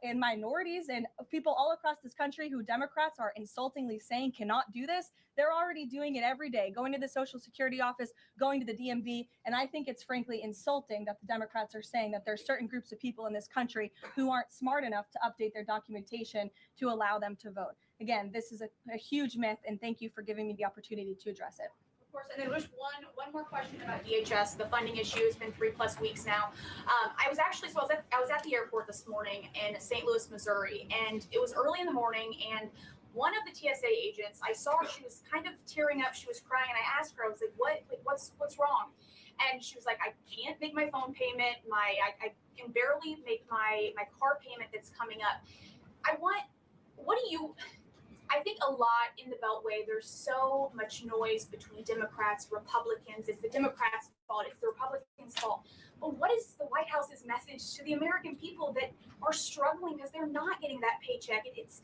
and minorities, and people all across this country who Democrats are insultingly saying cannot do this, they're already doing it every day, going to the Social Security office, going to the DMV. And I think it's frankly insulting that the Democrats are saying that there's certain groups of people in this country who aren't smart enough to update their documentation to allow them to vote. Again, this is a huge myth, and thank you for giving me the opportunity to address it. Of course, and then just one more question about DHS. The funding issue has been 3+ weeks now. I was at the airport this morning in St. Louis, Missouri, and it was early in the morning, and one of the TSA agents, I saw her, she was kind of tearing up, she was crying, and I asked her, I was like, what's wrong? And she was like, I can't make my phone payment, I can barely make my car payment that's coming up. I think a lot in the Beltway, there's so much noise between Democrats, Republicans. It's the Democrats' fault. It's the Republicans' fault. But what is the White House's message to the American people that are struggling because they're not getting that paycheck? It's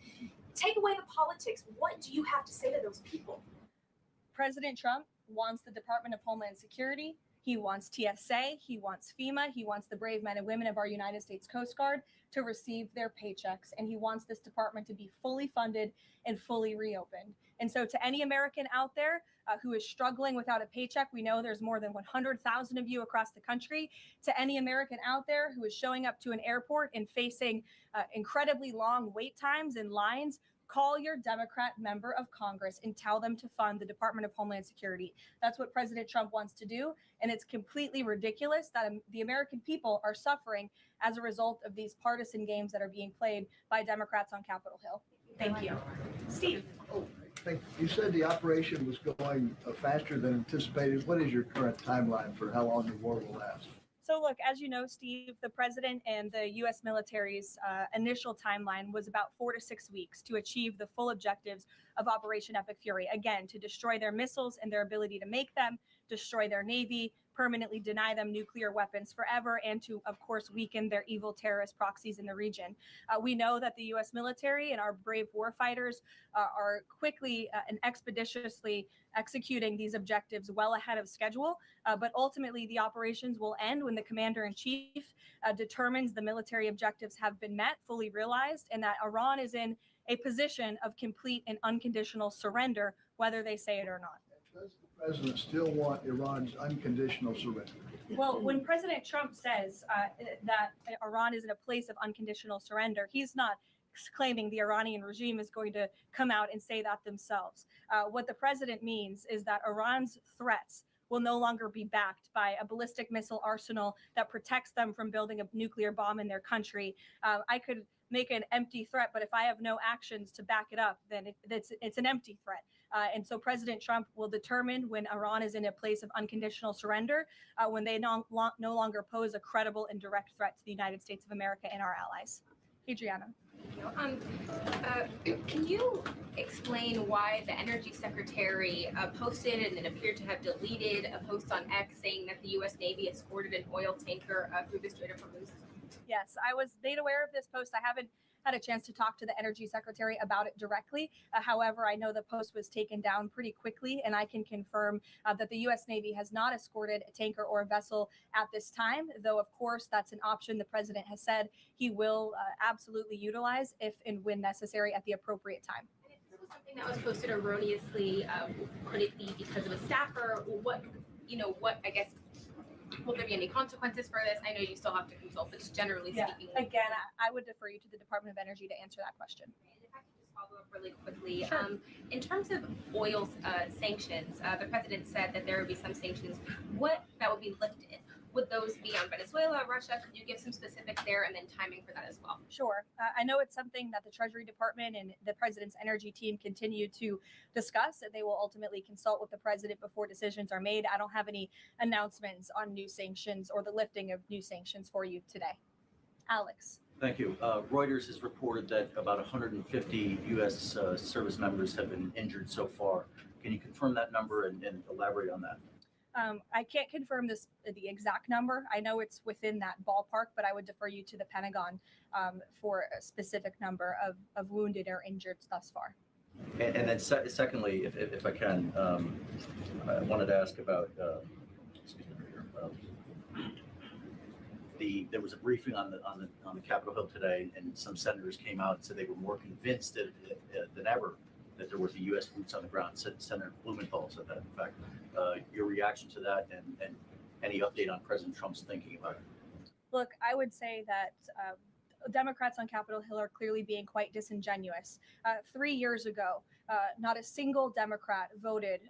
take away the politics. What do you have to say to those people? President Trump wants the Department of Homeland Security. He wants TSA. He wants FEMA. He wants the brave men and women of our United States Coast Guard to receive their paychecks. And he wants this department to be fully funded and fully reopened. And so to any American out there who is struggling without a paycheck, we know there's more than 100,000 of you across the country. To any American out there who is showing up to an airport and facing incredibly long wait times and lines, call your Democrat member of Congress and tell them to fund the Department of Homeland Security. That's what President Trump wants to do. And it's completely ridiculous that the American people are suffering as a result of these partisan games that are being played by Democrats on Capitol Hill. Thank you. Steve. You said the operation was going faster than anticipated. What is your current timeline for how long the war will last? So look, as you know, Steve, the president and the U.S. military's initial timeline was about 4 to 6 weeks to achieve the full objectives of Operation Epic Fury. Again, to destroy their missiles and their ability to make them, destroy their Navy, permanently deny them nuclear weapons forever, and to, of course, weaken their evil terrorist proxies in the region. We know that the U.S. military and our brave warfighters are quickly and expeditiously executing these objectives well ahead of schedule. But ultimately, the operations will end when the commander-in-chief determines the military objectives have been met, fully realized, and that Iran is in a position of complete and unconditional surrender, whether they say it or not. Does the president still want Iran's unconditional surrender? Well, when President Trump says that Iran is in a place of unconditional surrender, he's not claiming the Iranian regime is going to come out and say that themselves. What the president means is that Iran's threats will no longer be backed by a ballistic missile arsenal that protects them from building a nuclear bomb in their country. I could make an empty threat, but if I have no actions to back it up, then it's an empty threat. And so President Trump will determine when Iran is in a place of unconditional surrender, when they no longer pose a credible and direct threat to the United States of America and our allies. Adriana. Can you explain why the Energy Secretary posted and then appeared to have deleted a post on X saying that the U.S. Navy escorted an oil tanker through the Strait of Hormuz? Yes, I was made aware of this post. I haven't had a chance to talk to the Energy Secretary about it directly. However, I know the post was taken down pretty quickly, and I can confirm that the U.S. Navy has not escorted a tanker or a vessel at this time, though, of course, that's an option the president has said he will absolutely utilize if and when necessary at the appropriate time. And if this was something that was posted erroneously, could it be because of a staffer? What, I guess, will there be any consequences for this? I know you still have to consult, but just generally speaking. Again, I would defer you to the Department of Energy to answer that question. And if I could just follow up really quickly. Sure. In terms of oil sanctions, the president said that there would be some sanctions that would be lifted. Would those be on Venezuela, Russia? Could you give some specifics there and then timing for that as well? Sure. I know it's something that the Treasury Department and the president's energy team continue to discuss, and they will ultimately consult with the president before decisions are made. I don't have any announcements on new sanctions or the lifting of new sanctions for you today. Alex. Thank you. Reuters has reported that about 150 U.S. Service members have been injured so far. Can you confirm that number and elaborate on that? I can't confirm the exact number. I know it's within that ballpark, but I would defer you to the Pentagon for a specific number of wounded or injured thus far. And then secondly, if I can, I wanted to ask about, there was a briefing on the Capitol Hill today, and some senators came out and said they were more convinced than ever that there would be U.S. boots on the ground. Senator Blumenthal said that. In fact, your reaction to that and any update on President Trump's thinking about it? Look, I would say that Democrats on Capitol Hill are clearly being quite disingenuous. 3 years ago, not a single Democrat voted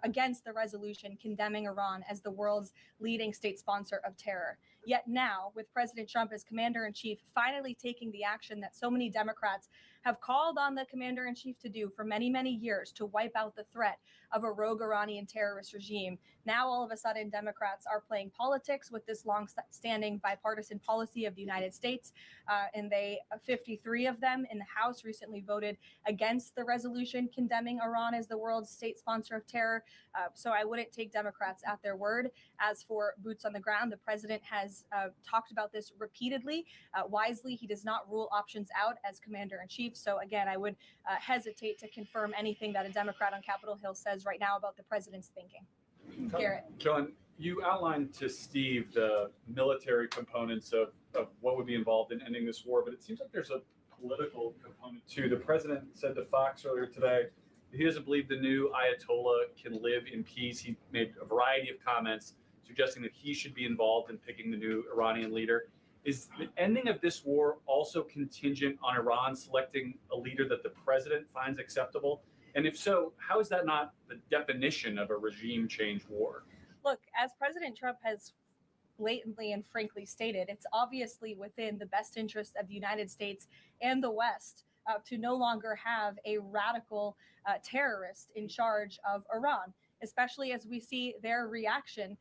against the resolution condemning Iran as the world's leading state sponsor of terror. Yet now, with President Trump as commander-in-chief finally taking the action that so many Democrats have called on the commander-in-chief to do for many, many years, to wipe out the threat of a rogue Iranian terrorist regime. Now, all of a sudden, Democrats are playing politics with this long-standing bipartisan policy of the United States, and 53 of them in the House recently voted against the resolution condemning Iran as the world's state sponsor of terror. So I wouldn't take Democrats at their word. As for boots on the ground, the president has talked about this repeatedly. Wisely, he does not rule options out as commander-in-chief. So again, I would hesitate to confirm anything that a Democrat on Capitol Hill says right now about the president's thinking. Garrett. John, you outlined to Steve the military components of what would be involved in ending this war, but it seems like there's a political component too. The president said to Fox earlier today that he doesn't believe the new Ayatollah can live in peace. He made a variety of comments suggesting that he should be involved in picking the new Iranian leader. Is the ending of this war also contingent on Iran selecting a leader that the president finds acceptable? And if so, how is that not the definition of a regime change war? Look, as President Trump has blatantly and frankly stated, it's obviously within the best interest of the United States and the West to no longer have a radical terrorist in charge of Iran, especially as we see their reaction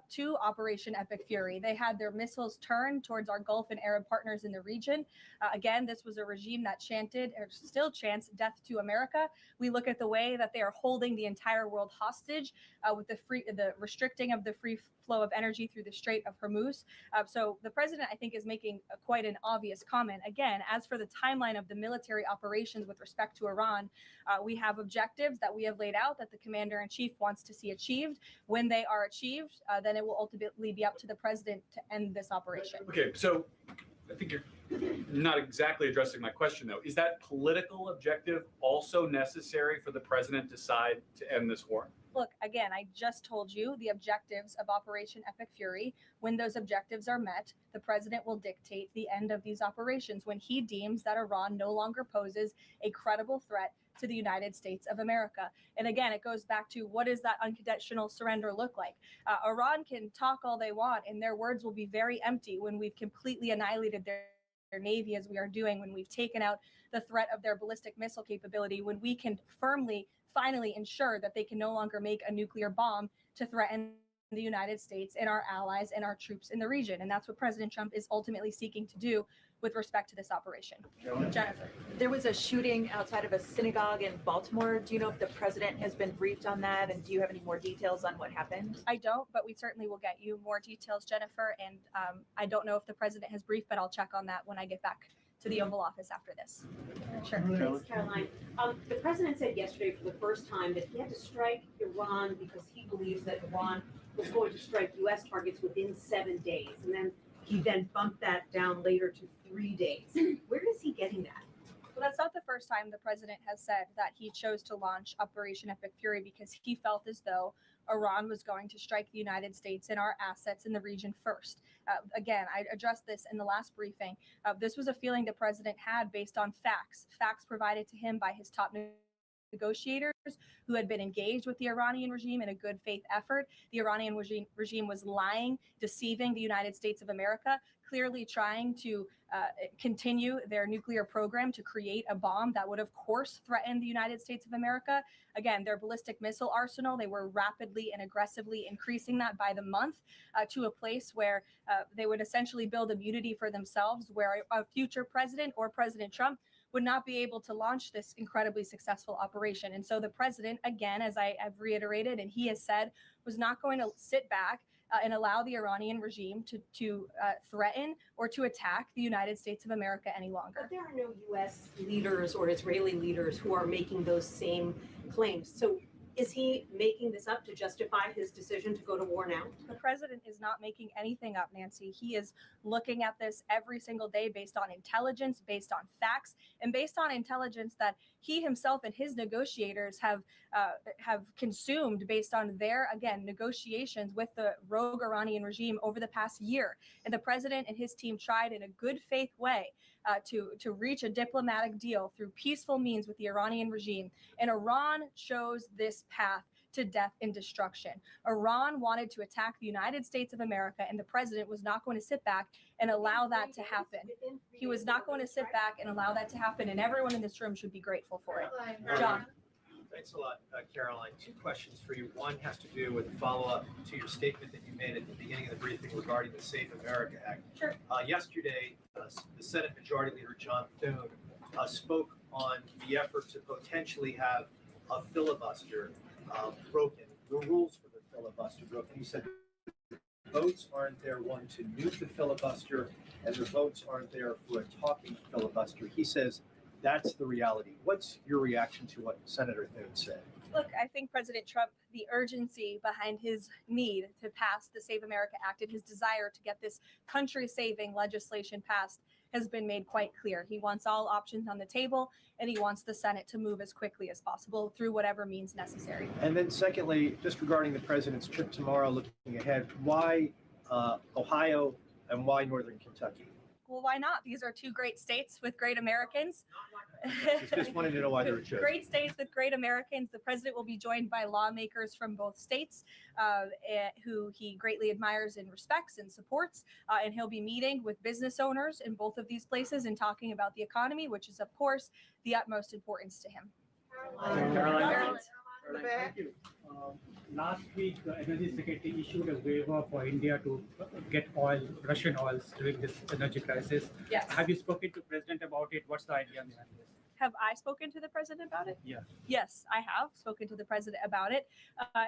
to Operation Epic Fury. They had their missiles turned towards our Gulf and Arab partners in the region. Again, this was a regime that chanted, or still chants, death to America. We look at the way that they are holding the entire world hostage with the restricting of the free flow of energy through the Strait of Hormuz. So the president, I think, is making quite an obvious comment. Again, as for the timeline of the military operations with respect to Iran, we have objectives that we have laid out that the commander-in-chief wants to see achieved. When they are achieved, then it will ultimately be up to the president to end this operation. Okay, so I think you're not exactly addressing my question, though. Is that political objective also necessary for the president to decide to end this war? Look, again, I just told you the objectives of Operation Epic Fury. When those objectives are met, the president will dictate the end of these operations when he deems that Iran no longer poses a credible threat to the United States of America. And again, it goes back to what does that unconditional surrender look like? Iran can talk all they want, and their words will be very empty when we've completely annihilated their Navy, as we are doing, when we've taken out the threat of their ballistic missile capability, when we can firmly, finally ensure that they can no longer make a nuclear bomb to threaten the United States and our allies and our troops in the region. And that's what President Trump is ultimately seeking to do with respect to this operation. Jennifer. There was a shooting outside of a synagogue in Baltimore. Do you know if the president has been briefed on that? And do you have any more details on what happened? I don't, but we certainly will get you more details, Jennifer. And I don't know if the president has briefed, but I'll check on that when I get back to the Oval Office after this. Sure. Thanks, Caroline. The president said yesterday for the first time that he had to strike Iran because he believes that Iran was going to strike U.S. targets within 7 days. And then he bumped that down later to 3 days. Where is he getting that? Well, that's not the first time the president has said that he chose to launch Operation Epic Fury because he felt as though Iran was going to strike the United States and our assets in the region first. Again, I addressed this in the last briefing. This was a feeling the president had based on facts provided to him by his top negotiators who had been engaged with the Iranian regime in a good faith effort. The Iranian regime was lying, deceiving the United States of America, clearly trying to continue their nuclear program to create a bomb that would, of course, threaten the United States of America. Again, their ballistic missile arsenal, they were rapidly and aggressively increasing that by the month to a place where they would essentially build immunity for themselves, where a future president or President Trump would not be able to launch this incredibly successful operation. And so the president, again, as I have reiterated, and he has said, was not going to sit back and allow the Iranian regime to threaten or to attack the United States of America any longer. But there are no U.S. leaders or Israeli leaders who are making those same claims. So is he making this up to justify his decision to go to war now? The president is not making anything up, Nancy. He is looking at this every single day based on intelligence, based on facts, and based on intelligence that he himself and his negotiators have consumed based on their, again, negotiations with the rogue Iranian regime over the past year. And the president and his team tried in a good faith way to reach a diplomatic deal through peaceful means with the Iranian regime. And Iran chose this path to death and destruction. Iran wanted to attack the United States of America, and the president was not going to sit back and allow that to happen. He was not going to sit back and allow that to happen, and everyone in this room should be grateful for it. John. Thanks a lot, Caroline. Two questions for you. One has to do with a follow-up to your statement that you made at the beginning of the briefing regarding the Safe America Act. Sure. Yesterday, the Senate Majority Leader John Thune spoke on the effort to potentially have a filibuster broken, the rules for the filibuster broken. He said the votes aren't there, one, to nuke the filibuster, and the votes aren't there for a talking filibuster. He says that's the reality. What's your reaction to what Senator Thune said? Look, I think President Trump, the urgency behind his need to pass the Save America Act and his desire to get this country-saving legislation passed has been made quite clear. He wants all options on the table, and he wants the Senate to move as quickly as possible through whatever means necessary. And then secondly, just regarding the president's trip tomorrow, looking ahead, why Ohio and why Northern Kentucky? Well, why not? These are two great states with great Americans. Just wanted to know why they were chosen. Great states with great Americans. The president will be joined by lawmakers from both states who he greatly admires and respects and supports. And he'll be meeting with business owners in both of these places and talking about the economy, which is, of course, the utmost importance to him. Caroline. Thank you. Last week, the Energy Secretary issued a waiver for India to get oil, Russian oil, during this energy crisis. Yes. Have you spoken to the president about it? What's the idea behind this? Have I spoken to the president about it? Yeah. Yes, I have spoken to the president about it.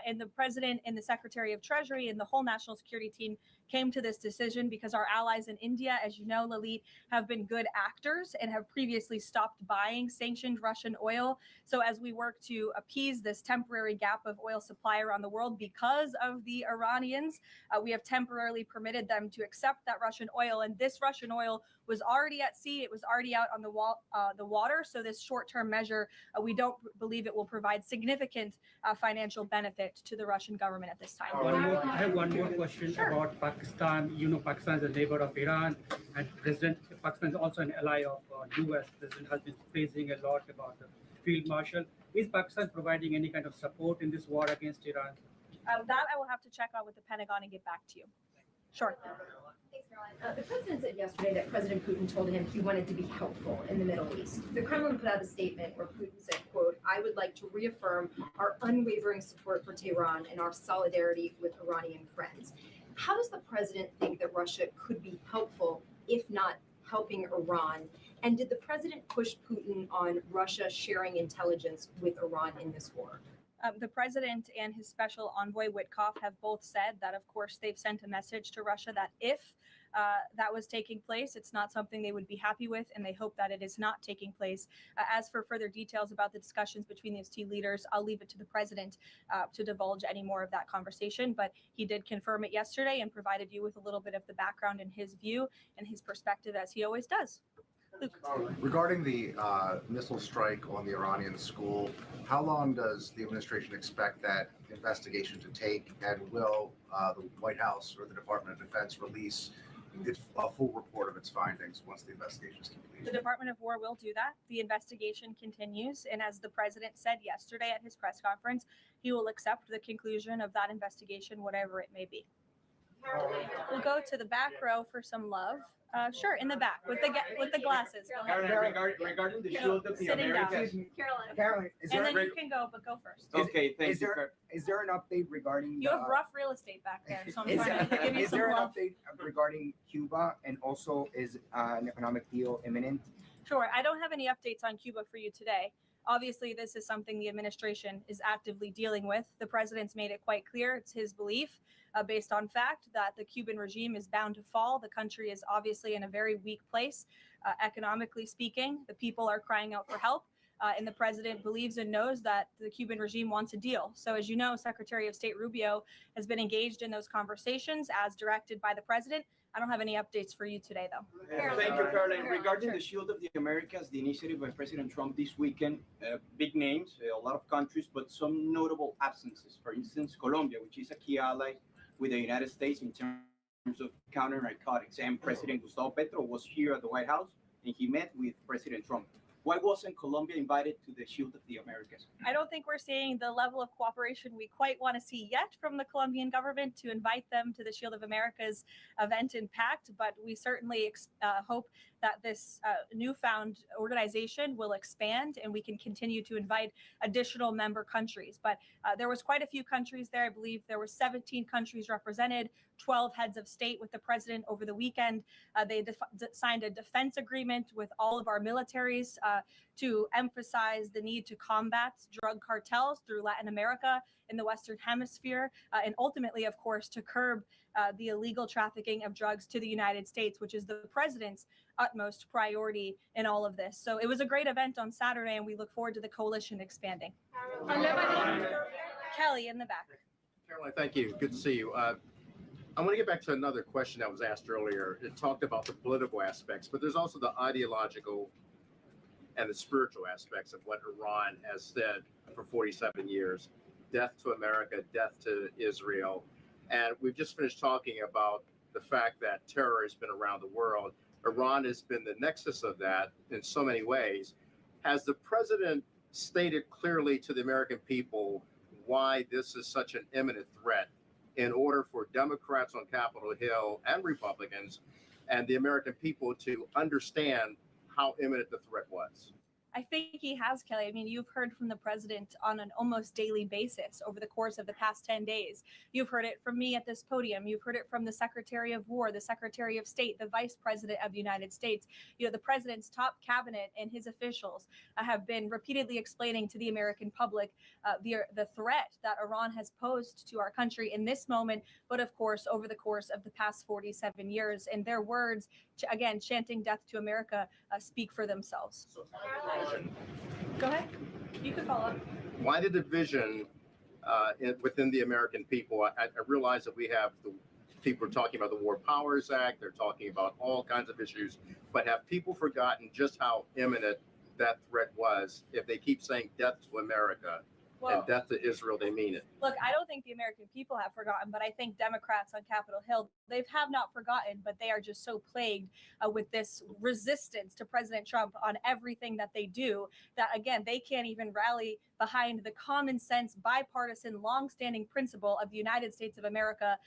And the president and the Secretary of Treasury and the whole national security team came to this decision because our allies in India, as you know, Leavitt, have been good actors and have previously stopped buying sanctioned Russian oil. So as we work to appease this temporary gap of oil supply around the world because of the Iranians, we have temporarily permitted them to accept that Russian oil. And this Russian oil was already at sea. It was already out on the water. So this short-term measure, we don't believe it will provide significant financial benefit to the Russian government at this time. I have one more question about Pakistan. You know, Pakistan is a neighbor of Iran, and Pakistan is also an ally of U.S. President has been praising a lot about the field marshal. Is Pakistan providing any kind of support in this war against Iran? That I will have to check on with the Pentagon and get back to you. Sure. Thanks, Karoline. The president said yesterday that President Putin told him he wanted to be helpful in the Middle East. The Kremlin put out a statement where Putin said, quote, "I would like to reaffirm our unwavering support for Tehran and our solidarity with Iranian friends." How does the president think that Russia could be helpful, if not helping Iran? And did the president push Putin on Russia sharing intelligence with Iran in this war? The president and his special envoy Witkoff have both said that, of course, they've sent a message to Russia that if that was taking place, it's not something they would be happy with, and they hope that it is not taking place. As for further details about the discussions between these two leaders, I'll leave it to the president to divulge any more of that conversation. But he did confirm it yesterday and provided you with a little bit of the background and his view and his perspective, as he always does. Luke. Regarding the missile strike on the Iranian school, how long does the administration expect that investigation to take? And will the White House or the Department of Defense release a full report of its findings once the investigation is complete? The Department of War will do that. The investigation continues. And as the president said yesterday at his press conference, he will accept the conclusion of that investigation, whatever it may be. We'll go to the back row for some love. Sure, in the back with the glasses. Go ahead. Regarding the shield of the Sitting down. Americas. Caroline, is and there then you can go, but go first. Okay, thank you. Is there an update regarding? You have rough real estate back there, so I'm trying to give you Is some there an love. update regarding Cuba, and also is an economic deal imminent? Sure, I don't have any updates on Cuba for you today. Obviously, this is something the administration is actively dealing with. The president's made it quite clear it's his belief, based on fact, that the Cuban regime is bound to fall. The country is obviously in a very weak place, economically speaking. The people are crying out for help. And the president believes and knows that the Cuban regime wants a deal. So as you know, Secretary of State Rubio has been engaged in those conversations as directed by the president. I don't have any updates for you today, though. Thank you, Caroline. Regarding the Shield of the Americas, the initiative by President Trump this weekend, big names, a lot of countries, but some notable absences. For instance, Colombia, which is a key ally with the United States in terms of counter narcotics. And President Gustavo Petro was here at the White House, and he met with President Trump. Why wasn't Colombia invited to the Shield of the Americas? I don't think we're seeing the level of cooperation we quite want to see yet from the Colombian government to invite them to the Shield of America's event in Pact, but we certainly hope that this newfound organization will expand and we can continue to invite additional member countries. But there was quite a few countries there. I believe there were 17 countries represented, 12 heads of state with the president over the weekend. They signed a defense agreement with all of our militaries to emphasize the need to combat drug cartels through Latin America in the Western Hemisphere, and ultimately, of course, to curb the illegal trafficking of drugs to the United States, which is the president's utmost priority in all of this. So it was a great event on Saturday, and we look forward to the coalition expanding. Kelly in the back. Caroline, thank you. Good to see you. I want to get back to another question that was asked earlier. It talked about the political aspects, but there's also the ideological and the spiritual aspects of what Iran has said for 47 years. Death to America, death to Israel. And we've just finished talking about the fact that terror has been around the world. Iran has been the nexus of that in so many ways. Has the president stated clearly to the American people why this is such an imminent threat in order for Democrats on Capitol Hill and Republicans and the American people to understand how imminent the threat was? I think he has, Kelly. I mean, you've heard from the president on an almost daily basis over the course of the past 10 days. You've heard it from me at this podium. You've heard it from the Secretary of War, the Secretary of State, the Vice President of the United States. You know, the president's top cabinet and his officials have been repeatedly explaining to the American public the threat that Iran has posed to our country in this moment, but of course, over the course of the past 47 years. And their words, again, chanting death to America, speak for themselves. Go ahead. You can follow up. Why the division within the American people? I realize that we have the people are talking about the War Powers Act. They're talking about all kinds of issues. But have people forgotten just how imminent that threat was? If they keep saying death to America and death to Israel, they mean it. Look, I don't think the American people have forgotten, but I think Democrats on Capitol Hill, they have not forgotten, but they are just so plagued with this resistance to President Trump on everything that they do that, again, they can't even rally behind the common sense, bipartisan, longstanding principle of the United States of America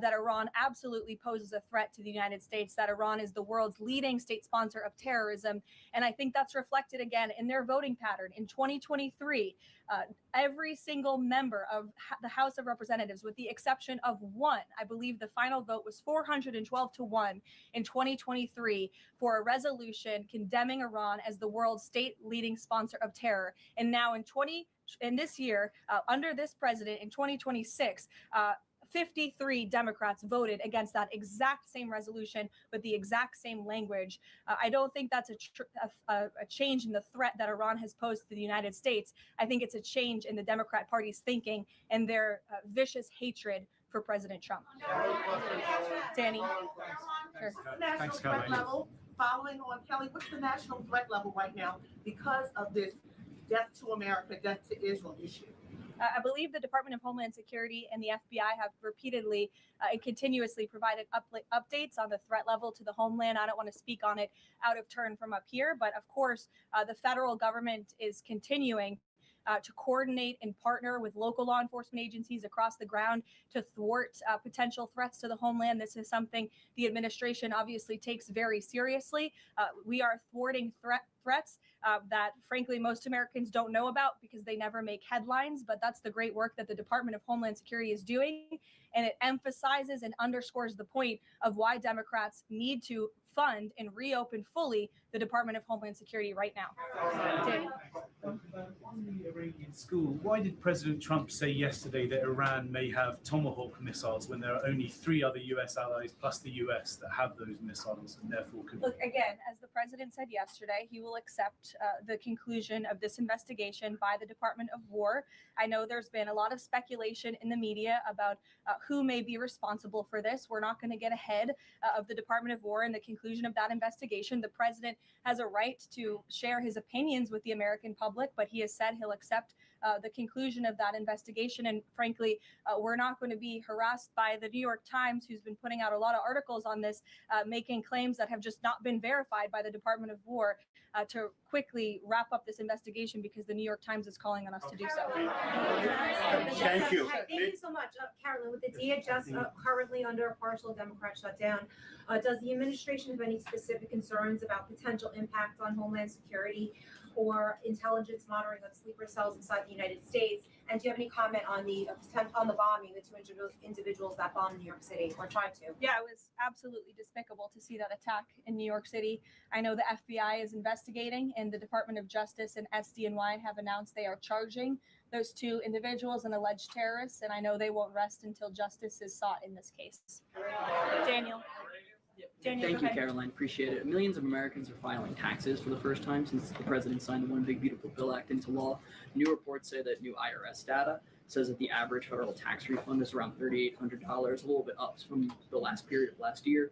that Iran absolutely poses a threat to the United States, that Iran is the world's leading state sponsor of terrorism. And I think that's reflected again in their voting pattern. In 2023, every single member of the House of Representatives, with the exception of one, I believe the final vote was 412 to 1 in 2023 for a resolution condemning Iran as the world's state leading sponsor of terror. And now in this year, under this president in 2026, 53 Democrats voted against that exact same resolution with the exact same language. I don't think that's a change in the threat that Iran has posed to the United States. I think it's a change in the Democrat Party's thinking and their vicious hatred for President Trump. Danny? Sure. National threat level, following on Kelly, what's the national threat level right now because of this death to America, death to Israel issue? I believe the Department of Homeland Security and the FBI have repeatedly and continuously provided updates on the threat level to the homeland. I don't want to speak on it out of turn from up here, but of course, the federal government is continuing to coordinate and partner with local law enforcement agencies across the ground to thwart potential threats to the homeland. This is something the administration obviously takes very seriously. We are thwarting threats that, frankly, most Americans don't know about because they never make headlines. But that's the great work that the Department of Homeland Security is doing. And it emphasizes and underscores the point of why Democrats need to fund and reopen fully the Department of Homeland Security right now. On the Iranian school, why did President Trump say yesterday that Iran may have Tomahawk missiles when there are only 3 other U.S. allies plus the U.S. that have those missiles and therefore could... Look, again, as the president said yesterday, he will accept the conclusion of this investigation by the Department of War. I know there's been a lot of speculation in the media about who may be responsible for this. We're not going to get ahead of the Department of War and the conclusion of that investigation. The president has a right to share his opinions with the American public, but he has said he'll accept the conclusion of that investigation. And frankly, we're not going to be harassed by the New York Times, who's been putting out a lot of articles on this, making claims that have just not been verified by the Department of War, to quickly wrap up this investigation because the New York Times is calling on us to do so. Thank you. Thank you so much. Karoline, with the DHS currently under a partial Democrat shutdown, does the administration have any specific concerns about potential impact on Homeland Security or intelligence monitoring of sleeper cells inside the United States? And do you have any comment on the bombing, the 2 individuals that bombed New York City or tried to? Yeah, it was absolutely despicable to see that attack in New York City. I know the FBI is investigating, and the Department of Justice and SDNY have announced they are charging those 2 individuals and alleged terrorists, and I know they won't rest until justice is sought in this case. Daniel. Thank you, Karoline. Appreciate it. Millions of Americans are filing taxes for the first time since the president signed the One Big Beautiful Bill Act into law. New reports say that new IRS data says that the average federal tax refund is around $3,800, a little bit up from the last period of last year.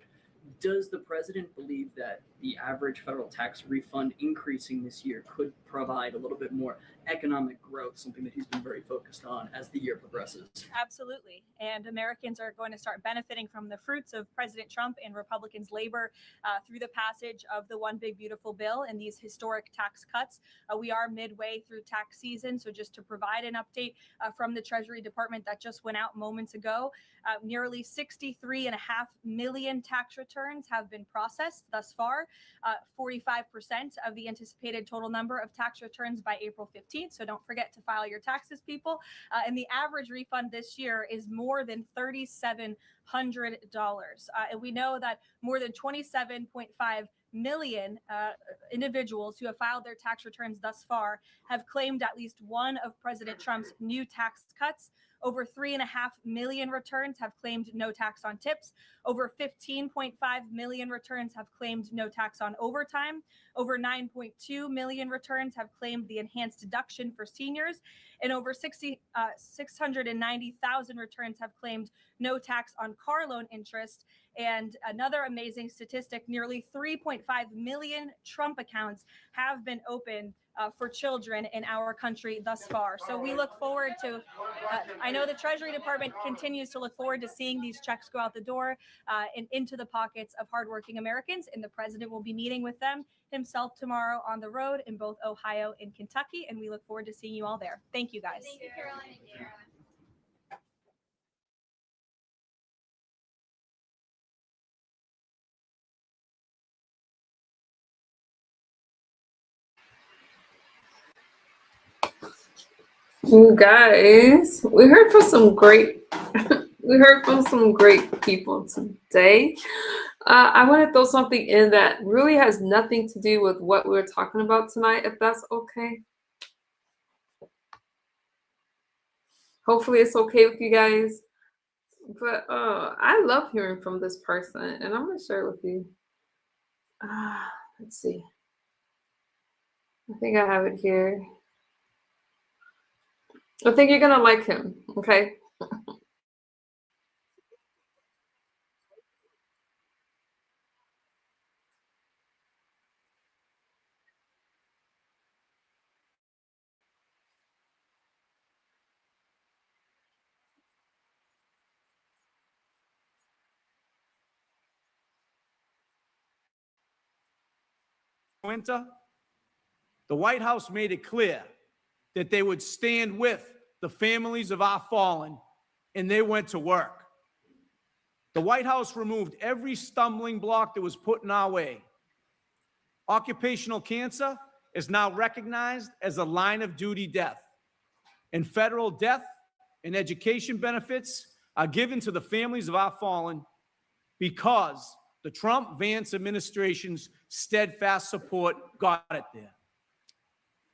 Does the president believe that the average federal tax refund increasing this year could provide a little bit more economic growth, something that he's been very focused on as the year progresses. Absolutely. And Americans are going to start benefiting from the fruits of President Trump and Republicans' labor through the passage of the One Big Beautiful Bill and these historic tax cuts. We are midway through tax season. So just to provide an update from the Treasury Department that just went out moments ago, nearly 63.5 million tax returns have been processed thus far, 45% of the anticipated total number of tax returns by April 15th. So don't forget to file your taxes, people. And the average refund this year is more than $3,700. And we know that more than 27.5 million individuals who have filed their tax returns thus far have claimed at least one of President Trump's new tax cuts. Over 3.5 million returns have claimed no tax on tips. Over 15.5 million returns have claimed no tax on overtime. Over 9.2 million returns have claimed the enhanced deduction for seniors. And over 690,000 returns have claimed no tax on car loan interest. And another amazing statistic, nearly 3.5 million Trump accounts have been opened for children in our country thus far. So we look forward to, I know the Treasury Department continues to look forward to seeing these checks go out the door and into the pockets of hardworking Americans. And the president will be meeting with them himself tomorrow on the road in both Ohio and Kentucky. And we look forward to seeing you all there. Thank you, guys. Thank you, Caroline. You guys, we heard from some great people today. I want to throw something in that really has nothing to do with what we're talking about tonight, if that's okay. Hopefully it's okay with you guys. But I love hearing from this person, and I'm going to share it with you. Let's see. I think I have it here. I think you're going to like him, okay? Winter, the White House made it clear that they would stand with the families of our fallen, and they went to work. The White House removed every stumbling block that was put in our way. Occupational cancer is now recognized as a line of duty death, and federal death and education benefits are given to the families of our fallen because the Trump-Vance administration's steadfast support got it there.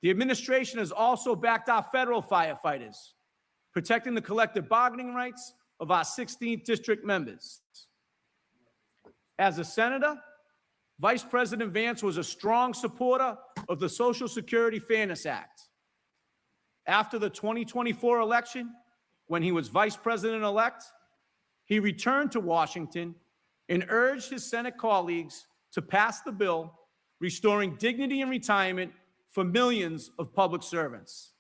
The administration has also backed our federal firefighters, protecting the collective bargaining rights of our 16th district members. As a senator, Vice President Vance was a strong supporter of the Social Security Fairness Act. After the 2024 election, when he was vice president-elect, he returned to Washington and urged his Senate colleagues to pass the bill restoring dignity in retirement for millions of public servants.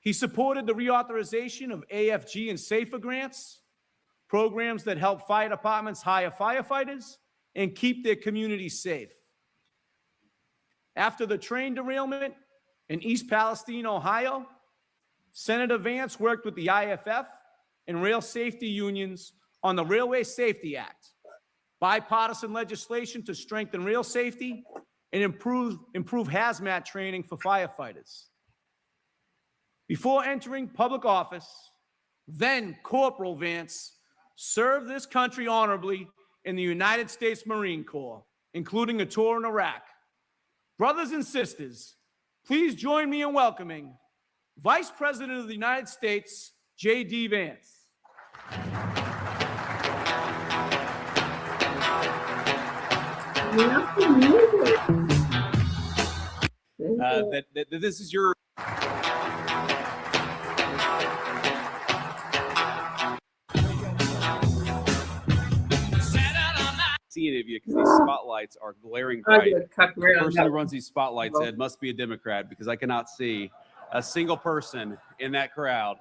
He supported the reauthorization of AFG and SAFER grants, programs that help fire departments hire firefighters and keep their communities safe. After the train derailment in East Palestine, Ohio, Senator Vance worked with the IFF and rail safety unions on the Railway Safety Act, bipartisan legislation to strengthen rail safety and improve hazmat training for firefighters. Before entering public office, then Corporal Vance served this country honorably in the United States Marine Corps, including a tour in Iraq. Brothers and sisters, please join me in welcoming Vice President of the United States, J.D. Vance. This is your see any of you because these spotlights are glaring bright. The person who runs these spotlights, Ed, must be a Democrat because I cannot see a single person in that crowd.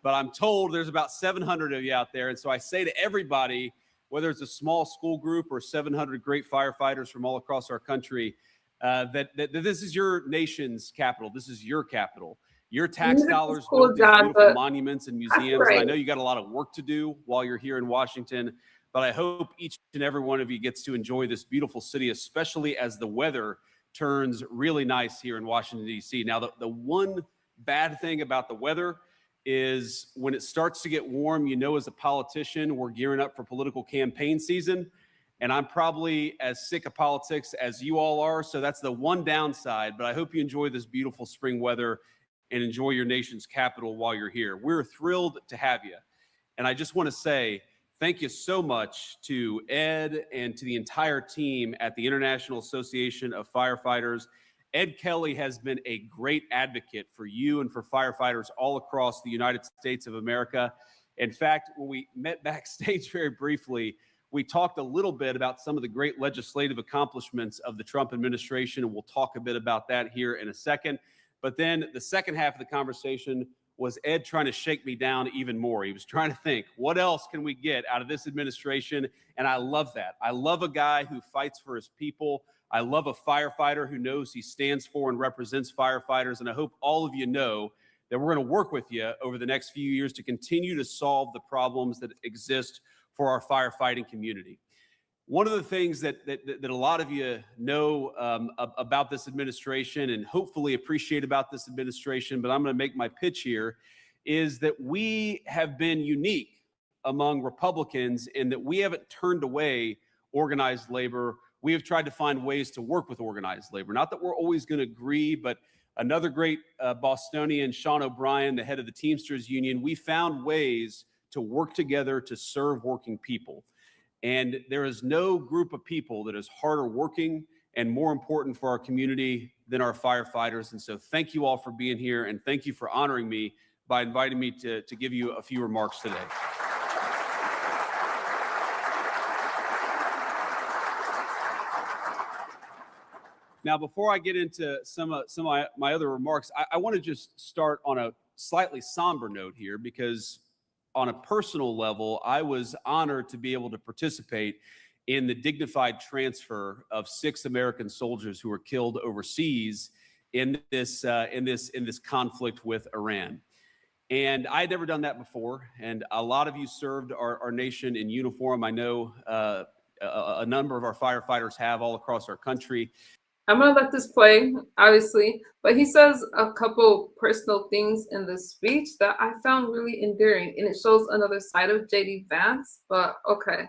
But I'm told there's about 700 of you out there. And so I say to everybody, whether it's a small school group or 700 great firefighters from all across our country, that this is your nation's capital. This is your capital. Your tax dollars built these beautiful monuments and museums. And I know you got a lot of work to do while you're here in Washington, but I hope each and every one of you gets to enjoy this beautiful city, especially as the weather turns really nice here in Washington, D.C. Now, the one bad thing about the weather is when it starts to get warm, you know, as a politician, we're gearing up for political campaign season. And I'm probably as sick of politics as you all are. So that's the one downside. But I hope you enjoy this beautiful spring weather and enjoy your nation's capital while you're here. We're thrilled to have you. And I just want to say thank you so much to Ed and to the entire team at the International Association of Firefighters. Ed Kelly has been a great advocate for you and for firefighters all across the United States of America. In fact, when we met backstage very briefly, we talked a little bit about some of the great legislative accomplishments of the Trump administration, and we'll talk a bit about that here in a second. But then the second half of the conversation was Ed trying to shake me down even more. He was trying to think, what else can we get out of this administration? And I love that. I love a guy who fights for his people. I love a firefighter who knows he stands for and represents firefighters. And I hope all of you know that we're going to work with you over the next few years to continue to solve the problems that exist for our firefighting community. One of the things that a lot of you know about this administration and hopefully appreciate about this administration, but I'm going to make my pitch here, is that we have been unique among Republicans in that we haven't turned away organized labor. We have tried to find ways to work with organized labor. Not that we're always going to agree, but another great Bostonian, Sean O'Brien, the head of the Teamsters Union, we found ways to work together to serve working people. And there is no group of people that is harder working and more important for our community than our firefighters. And so thank you all for being here, and thank you for honoring me by inviting me to give you a few remarks today. Now, before I get into some of my other remarks, I want to just start on a slightly somber note here, because on a personal level, I was honored to be able to participate in the dignified transfer of 6 American soldiers who were killed overseas in this conflict with Iran. And I had never done that before. And a lot of you served our nation in uniform. I know a number of our firefighters have all across our country. I'm going to let this play, obviously, but he says a couple personal things in the speech that I found really endearing, and it shows another side of J.D. Vance, but okay.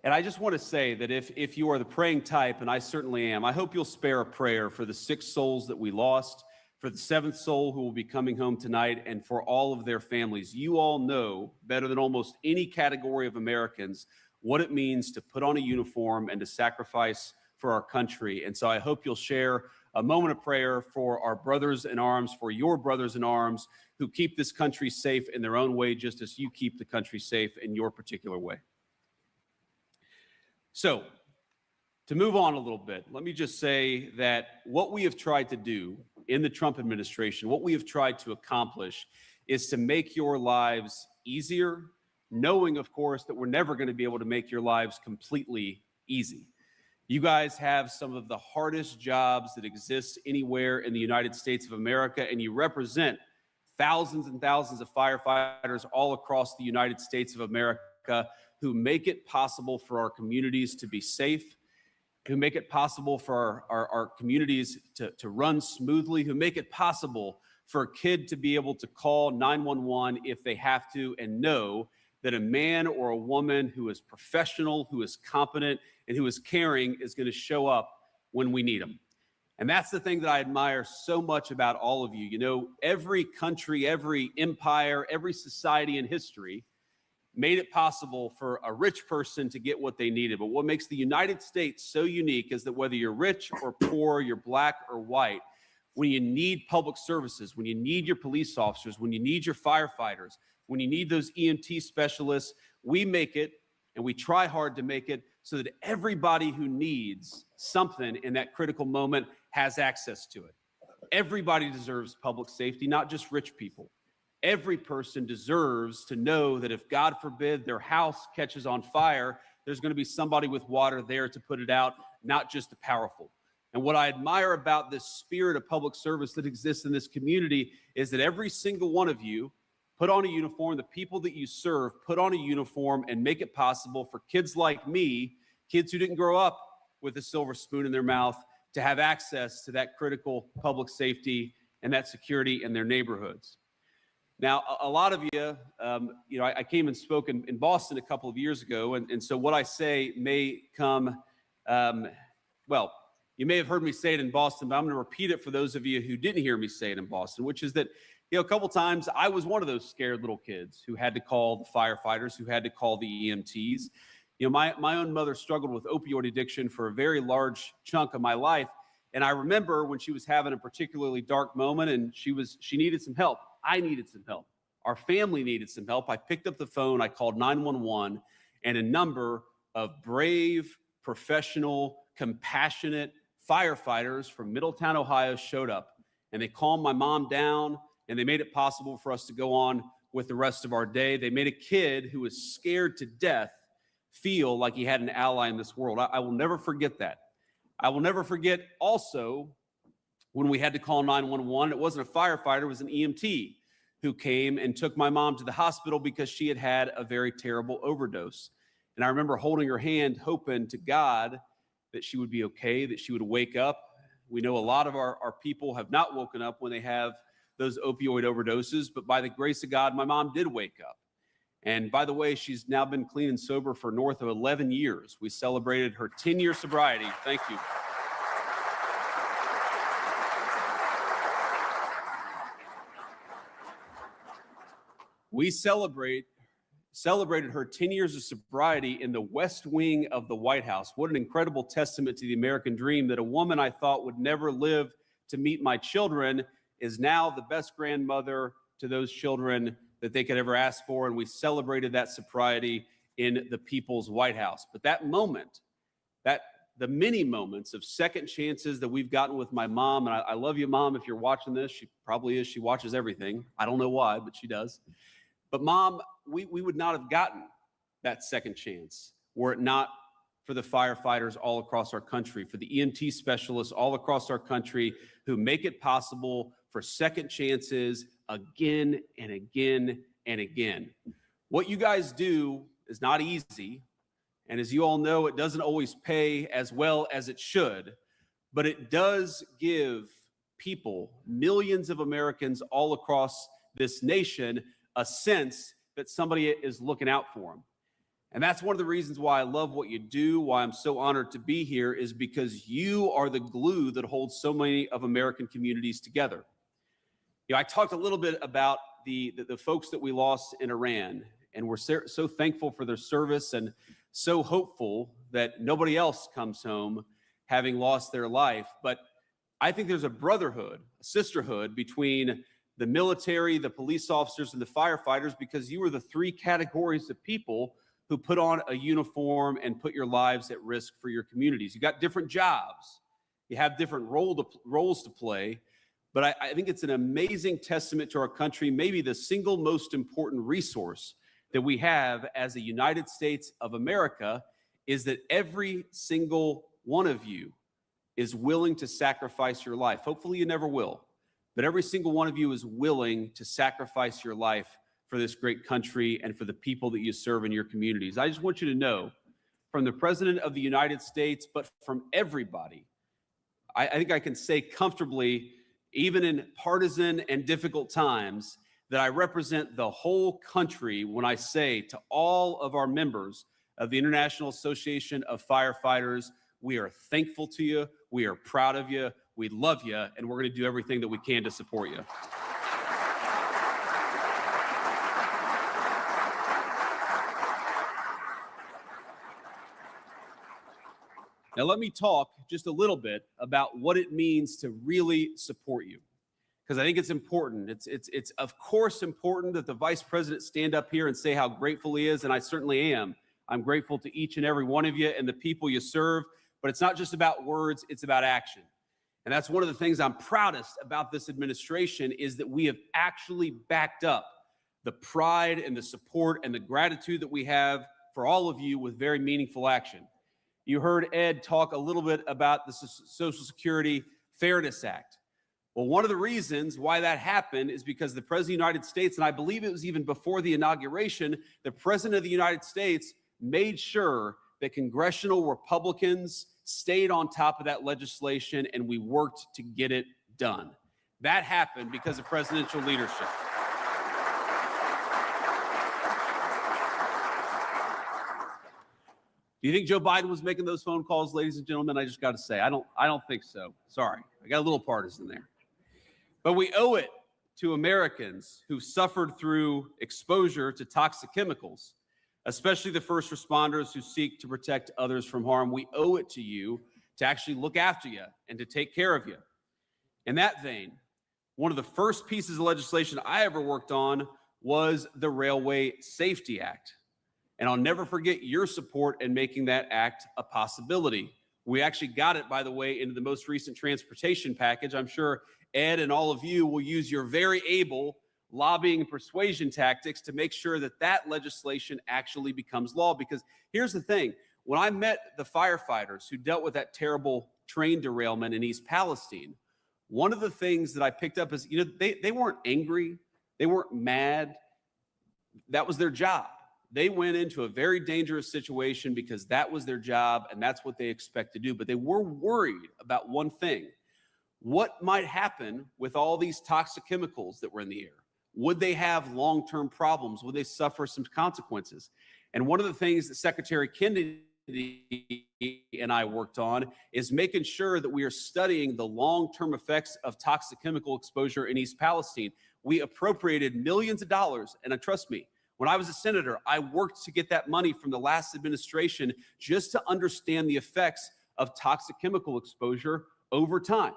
And I just want to say that if you are the praying type, and I certainly am, I hope you'll spare a prayer for the 6 souls that we lost, for the 7th soul who will be coming home tonight, and for all of their families. You all know better than almost any category of Americans what it means to put on a uniform and to sacrifice for our country. And so I hope you'll share a moment of prayer for our brothers in arms, for your brothers in arms who keep this country safe in their own way, just as you keep the country safe in your particular way. So to move on a little bit, let me just say that what we have tried to do in the Trump administration, what we have tried to accomplish is to make your lives easier, knowing, of course, that we're never going to be able to make your lives completely easy. You guys have some of the hardest jobs that exist anywhere in the United States of America, and you represent thousands and thousands of firefighters all across the United States of America who make it possible for our communities to be safe, who make it possible for our communities to run smoothly, who make it possible for a kid to be able to call 911 if they have to, and know that a man or a woman who is professional, who is competent, and who is caring is going to show up when we need them. And that's the thing that I admire so much about all of you. You know, every country, every empire, every society in history made it possible for a rich person to get what they needed. But what makes the United States so unique is that whether you're rich or poor, you're black or white, when you need public services, when you need your police officers, when you need your firefighters, when you need those EMT specialists, we make it, and we try hard to make it so that everybody who needs something in that critical moment has access to it. Everybody deserves public safety, not just rich people. Every person deserves to know that if, God forbid, their house catches on fire, there's going to be somebody with water there to put it out, not just the powerful. And what I admire about this spirit of public service that exists in this community is that every single one of you put on a uniform, the people that you serve put on a uniform and make it possible for kids like me, kids who didn't grow up with a silver spoon in their mouth, to have access to that critical public safety and that security in their neighborhoods. Now, a lot of you, I came and spoke in Boston a couple of years ago, and so what I say may come, you may have heard me say it in Boston, but I'm going to repeat it for those of you who didn't hear me say it in Boston, which is that, a couple times I was one of those scared little kids who had to call the firefighters, who had to call the EMTs. My own mother struggled with opioid addiction for a very large chunk of my life, and I remember when she was having a particularly dark moment and she needed some help. I needed some help. Our family needed some help. I picked up the phone, I called 911, and a number of brave, professional, compassionate firefighters from Middletown, Ohio showed up, and they calmed my mom down, and they made it possible for us to go on with the rest of our day. They made a kid who was scared to death feel like he had an ally in this world. I will never forget that. I will never forget also when we had to call 911, it wasn't a firefighter, it was an EMT who came and took my mom to the hospital because she had had a very terrible overdose. And I remember holding her hand, hoping to God that she would be okay, that she would wake up. We know a lot of our people have not woken up when they have those opioid overdoses, but by the grace of God, my mom did wake up. And by the way, she's now been clean and sober for north of 11 years. We celebrated her 10-year sobriety. Thank you. We celebrated her 10 years of sobriety in the West Wing of the White House. What an incredible testament to the American dream that a woman I thought would never live to meet my children is now the best grandmother to those children that they could ever ask for. And we celebrated that sobriety in the People's White House. But that moment, the many moments of second chances that we've gotten with my mom, and I love you, Mom, if you're watching this. She probably is. She watches everything. I don't know why, but she does. But Mom, we would not have gotten that second chance were it not for the firefighters all across our country, for the EMT specialists all across our country who make it possible for second chances again and again and again. What you guys do is not easy. And as you all know, it doesn't always pay as well as it should, but it does give people, millions of Americans all across this nation, a sense that somebody is looking out for them. And that's one of the reasons why I love what you do, why I'm so honored to be here, is because you are the glue that holds so many of American communities together. I talked a little bit about the folks that we lost in Iran, and we're so thankful for their service and so hopeful that nobody else comes home having lost their life. But I think there's a brotherhood, a sisterhood between the military, the police officers, and the firefighters, because you are the three categories of people who put on a uniform and put your lives at risk for your communities. You got different jobs. You have different roles to play. But I think it's an amazing testament to our country, maybe the single most important resource that we have as a United States of America, is that every single one of you is willing to sacrifice your life. Hopefully you never will, but every single one of you is willing to sacrifice your life for this great country and for the people that you serve in your communities. I just want you to know, from the President of the United States, but from everybody, I think I can say comfortably, even in partisan and difficult times, that I represent the whole country when I say to all of our members of the International Association of Firefighters, we are thankful to you, we are proud of you, we love you, and we're going to do everything that we can to support you. Now, let me talk just a little bit about what it means to really support you, because I think it's important. It's of course important that the Vice President stand up here and say how grateful he is, and I certainly am. I'm grateful to each and every one of you and the people you serve, but it's not just about words, it's about action. And that's one of the things I'm proudest about this administration is that we have actually backed up the pride and the support and the gratitude that we have for all of you with very meaningful action. You heard Ed talk a little bit about the Social Security Fairness Act. Well, one of the reasons why that happened is because the President of the United States, and I believe it was even before the inauguration, the President of the United States made sure that congressional Republicans stayed on top of that legislation, and we worked to get it done. That happened because of presidential leadership. Do you think Joe Biden was making those phone calls, ladies and gentlemen? I just got to say, I don't think so. Sorry, I got a little partisan there. But we owe it to Americans who suffered through exposure to toxic chemicals, especially the first responders who seek to protect others from harm. We owe it to you to actually look after you and to take care of you. In that vein, one of the first pieces of legislation I ever worked on was the Railway Safety Act. And I'll never forget your support in making that act a possibility. We actually got it, by the way, into the most recent transportation package. I'm sure Ed and all of you will use your very able lobbying and persuasion tactics to make sure that that legislation actually becomes law. Because here's the thing, when I met the firefighters who dealt with that terrible train derailment in East Palestine, one of the things that I picked up is, they weren't angry, they weren't mad. That was their job. They went into a very dangerous situation because that was their job and that's what they expect to do. But they were worried about one thing. What might happen with all these toxic chemicals that were in the air? Would they have long-term problems? Would they suffer some consequences? And one of the things that Secretary Kennedy and I worked on is making sure that we are studying the long-term effects of toxic chemical exposure in East Palestine. We appropriated millions of dollars, and trust me, when I was a senator, I worked to get that money from the last administration just to understand the effects of toxic chemical exposure over time.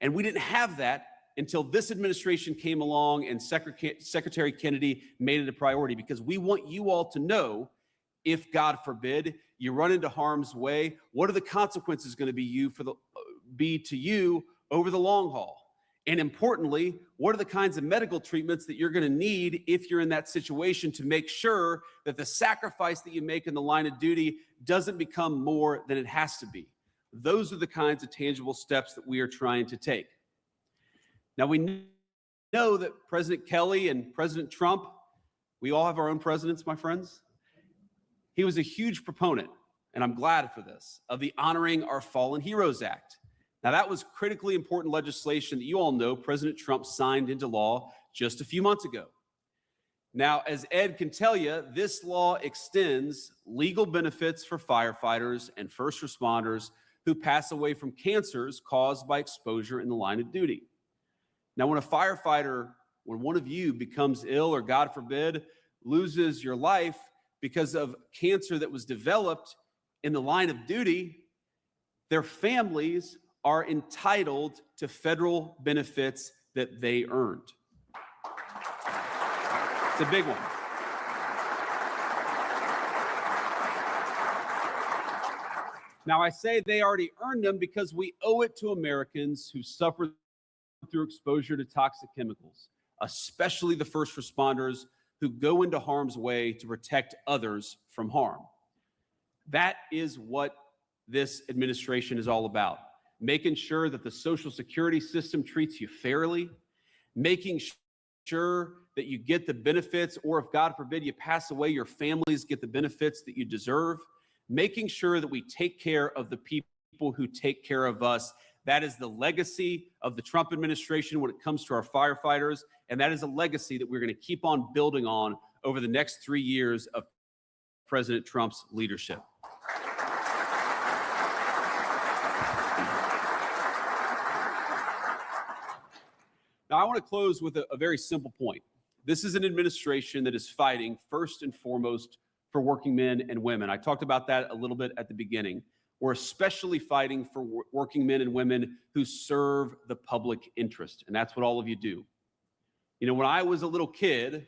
And we didn't have that until this administration came along and Secretary Kennedy made it a priority, because we want you all to know, if God forbid you run into harm's way, what are the consequences going to be to you over the long haul? And importantly, what are the kinds of medical treatments that you're going to need if you're in that situation to make sure that the sacrifice that you make in the line of duty doesn't become more than it has to be? Those are the kinds of tangible steps that we are trying to take. Now, we know that President Kelly and President Trump, we all have our own presidents, my friends. He was a huge proponent, and I'm glad for this, of the Honoring Our Fallen Heroes Act. Now, that was critically important legislation that you all know President Trump signed into law just a few months ago. Now, as Ed can tell you, this law extends legal benefits for firefighters and first responders who pass away from cancers caused by exposure in the line of duty. Now, when a firefighter, when one of you becomes ill or, God forbid, loses your life because of cancer that was developed in the line of duty, their families are entitled to federal benefits that they earned. It's a big one. Now, I say they already earned them because we owe it to Americans who suffer through exposure to toxic chemicals, especially the first responders who go into harm's way to protect others from harm. That is what this administration is all about. Making sure that the Social Security system treats you fairly, making sure that you get the benefits, or if God forbid you pass away, your families get the benefits that you deserve, making sure that we take care of the people who take care of us. That is the legacy of the Trump administration when it comes to our firefighters, and that is a legacy that we're going to keep on building on over the next 3 years of President Trump's leadership. Now, I want to close with a very simple point. This is an administration that is fighting first and foremost for working men and women. I talked about that a little bit at the beginning. We're especially fighting for working men and women who serve the public interest, and that's what all of you do. You know, when I was a little kid,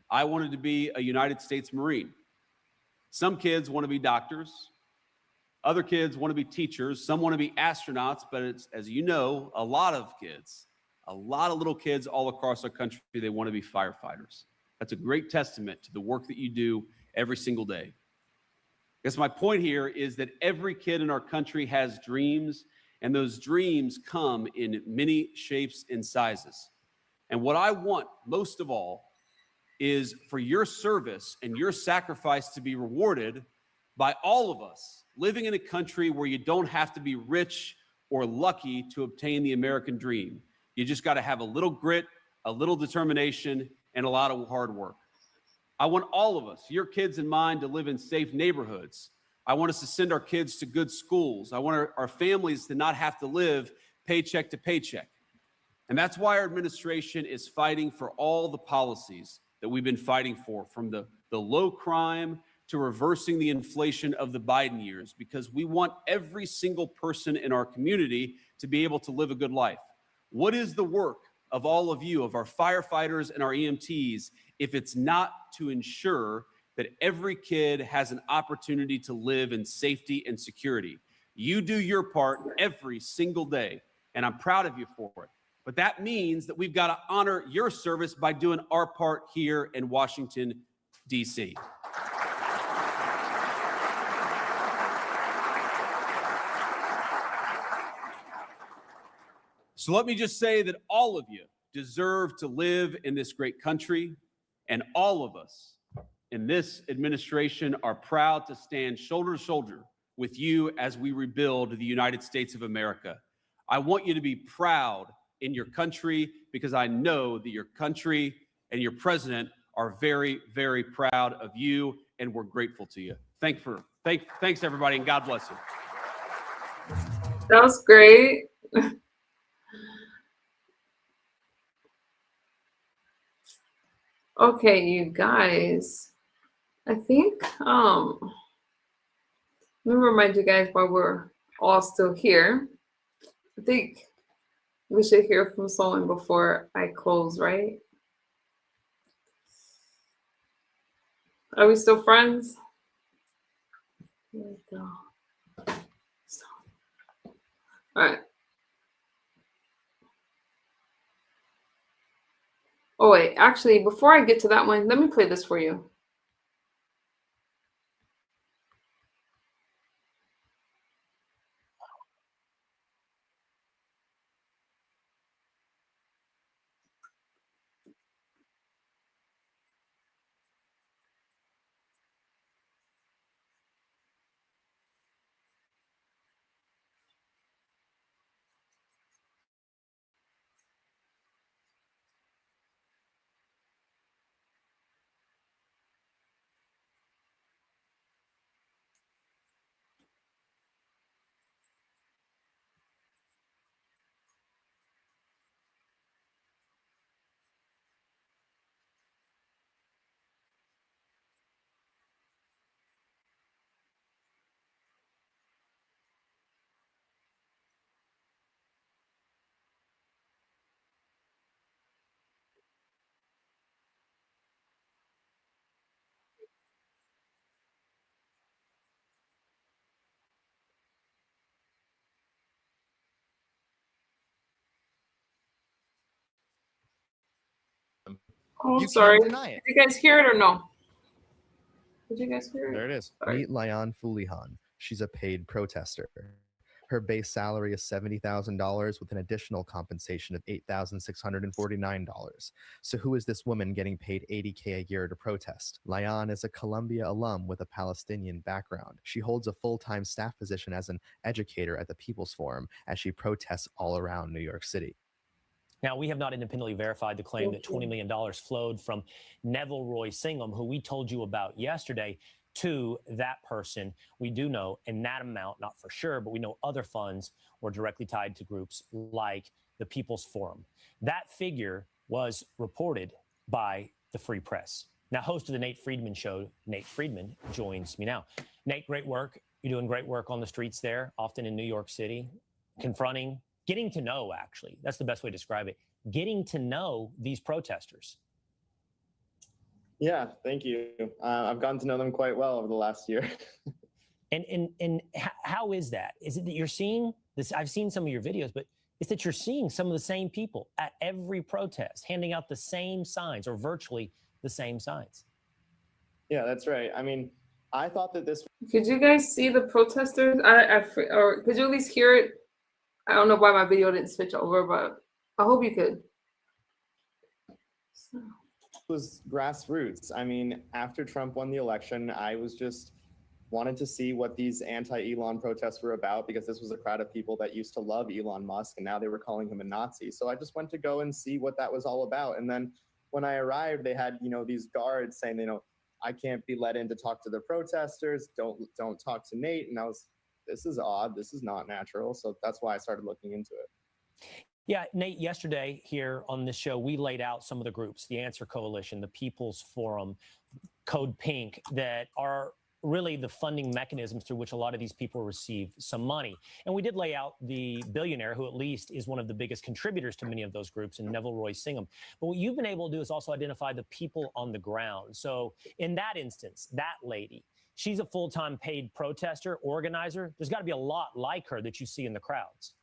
I wanted to be a United States Marine. Some kids want to be doctors. Other kids want to be teachers. Some want to be astronauts, but it's, as you know, a lot of little kids all across our country, they want to be firefighters. That's a great testament to the work that you do every single day. I guess my point here is that every kid in our country has dreams, and those dreams come in many shapes and sizes. And what I want most of all is for your service and your sacrifice to be rewarded by all of us living in a country where you don't have to be rich or lucky to obtain the American dream. You just got to have a little grit, a little determination, and a lot of hard work. I want all of us, your kids and mine, to live in safe neighborhoods. I want us to send our kids to good schools. I want our families to not have to live paycheck to paycheck. And that's why our administration is fighting for all the policies that we've been fighting for, from the low crime to reversing the inflation of the Biden years, because we want every single person in our community to be able to live a good life. What is the work of all of you, of our firefighters and our EMTs, if it's not to ensure that every kid has an opportunity to live in safety and security? You do your part every single day, and I'm proud of you for it. But that means that we've got to honor your service by doing our part here in Washington, D.C. So let me just say that all of you deserve to live in this great country, and all of us in this administration are proud to stand shoulder to shoulder with you as we rebuild the United States of America. I want you to be proud in your country, because I know that your country and your president are very, very proud of you, and we're grateful to you. Thanks everybody, and God bless you. That was great. Okay, you guys, I think, let me remind you guys while we're all still here, I think we should hear from someone before I close, right? Are we still friends? Here we go. All right. Oh, wait, actually, before I get to that one, let me play this for you. Oh, You sorry. can't deny it. Did you guys hear it or no? Did you guys hear it? There it is. Sorry. Meet Layan Fulihan. She's a paid protester. Her base salary is $70,000 with an additional compensation of $8,649. So who is this woman getting paid $80K a year to protest? Layan is a Columbia alum with a Palestinian background. She holds a full-time staff position as an educator at the People's Forum as she protests all around New York City. Now, we have not independently verified the claim that $20 million flowed from Neville Roy Singham, who we told you about yesterday, to that person. We do know, and that amount, not for sure, but we know other funds were directly tied to groups like the People's Forum. That figure was reported by the Free Press. Now, host of the Nate Friedman Show, Nate Friedman, joins me now. Nate, great work. You're doing great work on the streets there, often in New York City, confronting, getting to know, actually, that's the best way to describe it, getting to know these protesters. Yeah, thank you. I've gotten to know them quite well over the last year. How is that? Is it that you're seeing this? I've seen some of your videos, but it's that you're seeing some of the same people at every protest handing out the same signs or virtually the same signs. Yeah, that's right. I mean, I thought that this. Could you guys see the protesters? Or could you at least hear it? I don't know why my video didn't switch over, but I hope you could. Was grassroots. I mean, after Trump won the election, I was just wanted to see what these anti-Elon protests were about, because this was a crowd of people that used to love Elon Musk and now they were calling him a Nazi. So I just went to go and see what that was all about. And then when I arrived, they had, these guards saying, I can't be let in to talk to the protesters. Don't talk to Nate. And this is odd. This is not natural. So that's why I started looking into it. Yeah, Nate, yesterday here on this show, we laid out some of the groups, the Answer Coalition, the People's Forum, Code Pink, that are really the funding mechanisms through which a lot of these people receive some money. And we did lay out the billionaire who at least is one of the biggest contributors to many of those groups, and Neville Roy Singham. But what you've been able to do is also identify the people on the ground. So in that instance, that lady, she's a full-time paid protester, organizer. There's got to be a lot like her that you see in the crowds.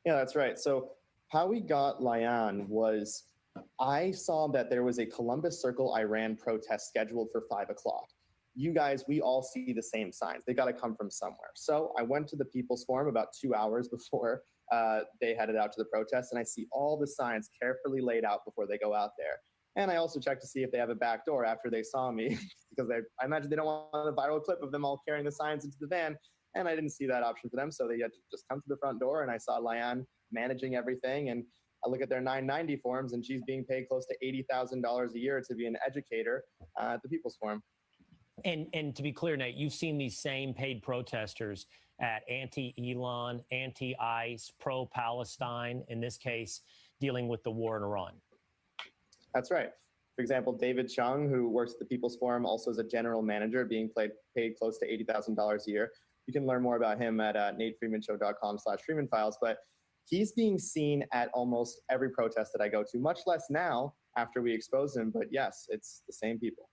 Yeah, that's right. So how we got Lyan was I saw that there was a Columbus Circle Iran protest scheduled for 5 o'clock. You guys, we all see the same signs. They got to come from somewhere. So I went to the People's Forum about 2 hours before they headed out to the protest, and I see all the signs carefully laid out before they go out there. And I also checked to see if they have a back door after they saw me, because I imagine they don't want a viral clip of them all carrying the signs into the van. And I didn't see that option for them, so they had to just come to the front door, and I saw Lyan managing everything. And I look at their 990 forms, and she's being paid close to $80,000 a year to be an educator at the People's Forum. And to be clear, Nate, you've seen these same paid protesters at anti-Elon, anti-ICE, pro-Palestine, in this case, dealing with the war in Iran. That's right. For example, David Chung, who works at the People's Forum, also is a general manager, being paid close to $80,000 a year. You can learn more about him at natefreemanshow.com/FreemanFiles. But he's being seen at almost every protest that I go to, much less now after we expose him. But yes, it's the same people.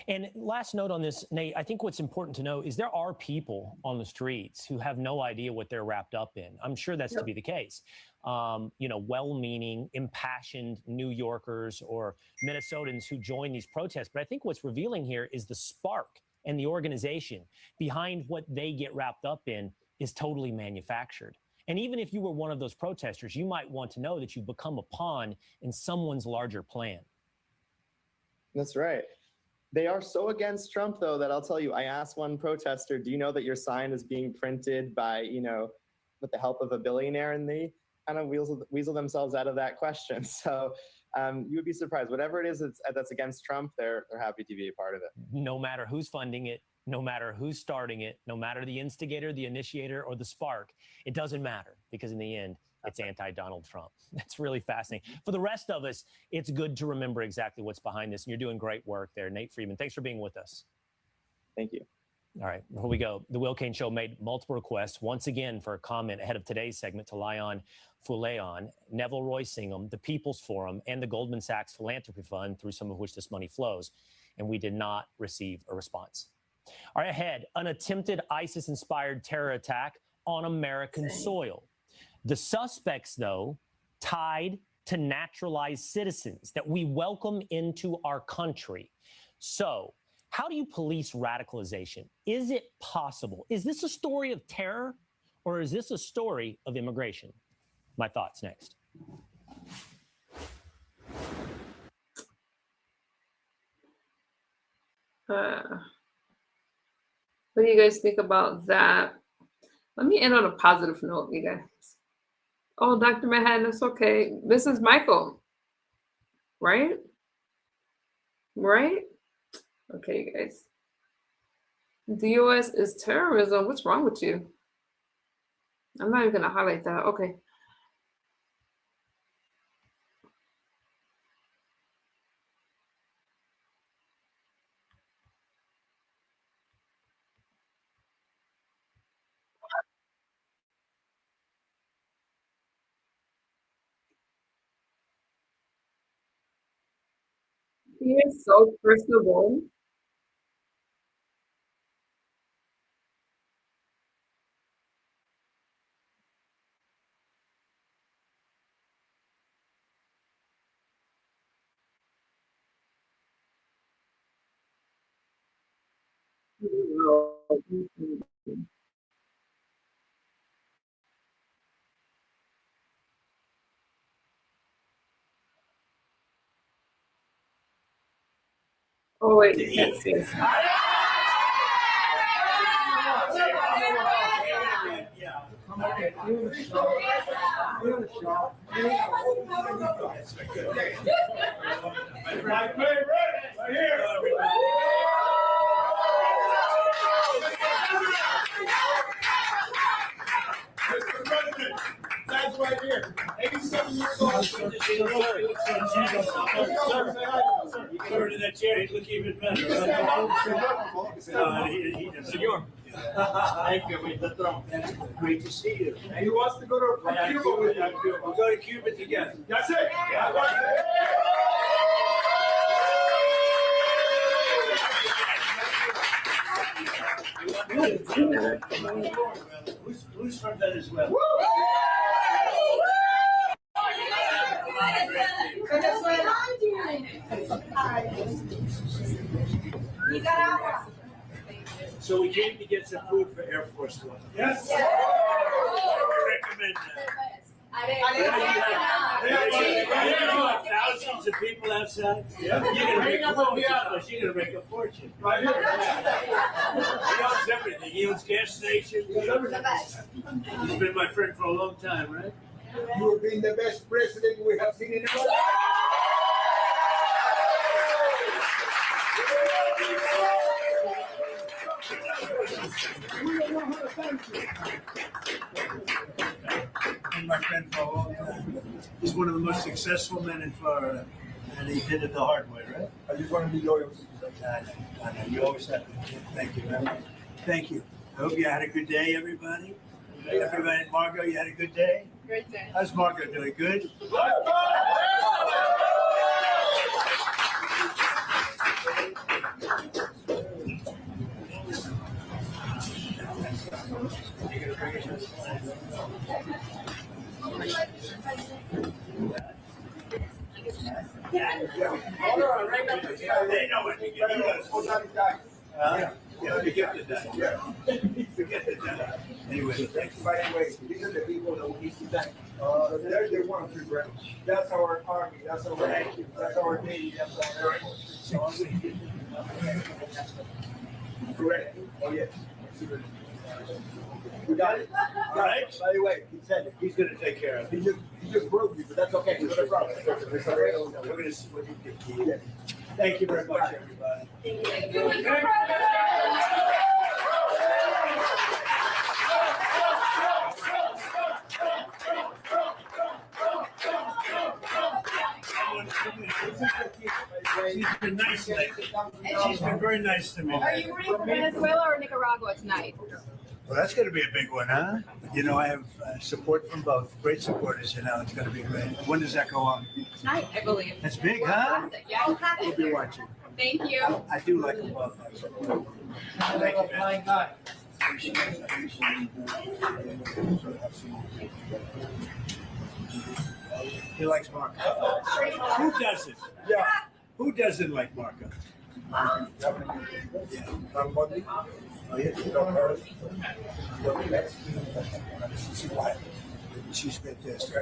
And last note on this, Nate, I think what's important to know is there are people on the streets who have no idea what they're wrapped up in. I'm sure that's to be the case. Well-meaning, impassioned New Yorkers or Minnesotans who join these protests. But I think what's revealing here is the spark and the organization behind what they get wrapped up in is totally manufactured. And even if you were one of those protesters, you might want to know that you've become a pawn in someone's larger plan. That's right. They are so against Trump, though, that I'll tell you, I asked one protester, do you know that your sign is being printed by, with the help of a billionaire? And they kind of weasel themselves out of that question. So you would be surprised. Whatever it is that's against Trump, they're happy to be a part of it. No matter who's funding it, no matter who's starting it, no matter the instigator, the initiator, or the spark, it doesn't matter, because in the end, it's anti-Donald Trump. That's really fascinating. For the rest of us, it's good to remember exactly what's behind this. And you're doing great work there, Nate Freeman. Thanks for being with us. Thank you. All right, here we go. The Will Cain Show made multiple requests, once again, for a comment ahead of today's segment to Lyan Fuleon, Neville Roy Singham, the People's Forum, and the Goldman Sachs Philanthropy Fund, through some of which this money flows. And we did not receive a response. All right, ahead, an attempted ISIS-inspired terror attack on American soil. The suspects, though, tied to naturalized citizens that we welcome into our country. So, how do you police radicalization? Is it possible? Is this a story of terror, or is this a story of immigration? My thoughts next. What do you guys think about that? Let me end on a positive note, you guys. Oh, Dr. Manhattan, it's okay. This is Michael, right? Right? Okay, you guys. The U.S. is terrorism. What's wrong with you? I'm not even going to highlight that. Okay. He is so personable. Oh wait, you can't see us. Mr. President, that's right here. 87 years old. Sir, to that chair, he look even better. Senor. Thank you, Mr. Trump. Great to see you. He wants to go to Cuba with you. We'll go to Cuba together. That's it. Who's from Venezuela? So we came to get some food for Air Force One. Yes. I recommend that. Thousands of people outside. Yeah. You're gonna make a fortune. Right here. He owns everything. He owns gas stations. He's been my friend for a long time, right? You have been the best president we have seen in our life. Been my friend for a long time. He's one of the most successful men in Florida, and he did it the hard way, right? I just want to be loyal. I know. You always have to. Thank you, man. Thank you. I hope you had a good day, everybody. Everybody, Margot, you had a good day? Great day. How's Margot doing? Good? They know what to get. Forget the day. Forget the day. Anyway, thanks. By the way, these are the people that we need to thank. They're the ones who bring. That's our army. That's our navy. That's our navy. That's our air force. Correct. Oh yes. We got it. Right. By the way, he said it. He's going to take care of it. He just broke me, but that's okay. It's no problem. We're going to see what you do. Thank you very much, everybody. Thank you. She's been nice lately. She's been very nice to me. Are you rooting for Venezuela or Nicaragua tonight? Well, that's going to be a big one, huh? You know, I have support from both. Great supporters, you know, it's going to be great. When does that go on? Tonight, I believe. That's big, huh? Yes. We'll be watching. Thank you. I do like them both. Thank you, man. He likes Marco. Who doesn't? Yeah. Who doesn't like Marco? Oh, She's fantastic.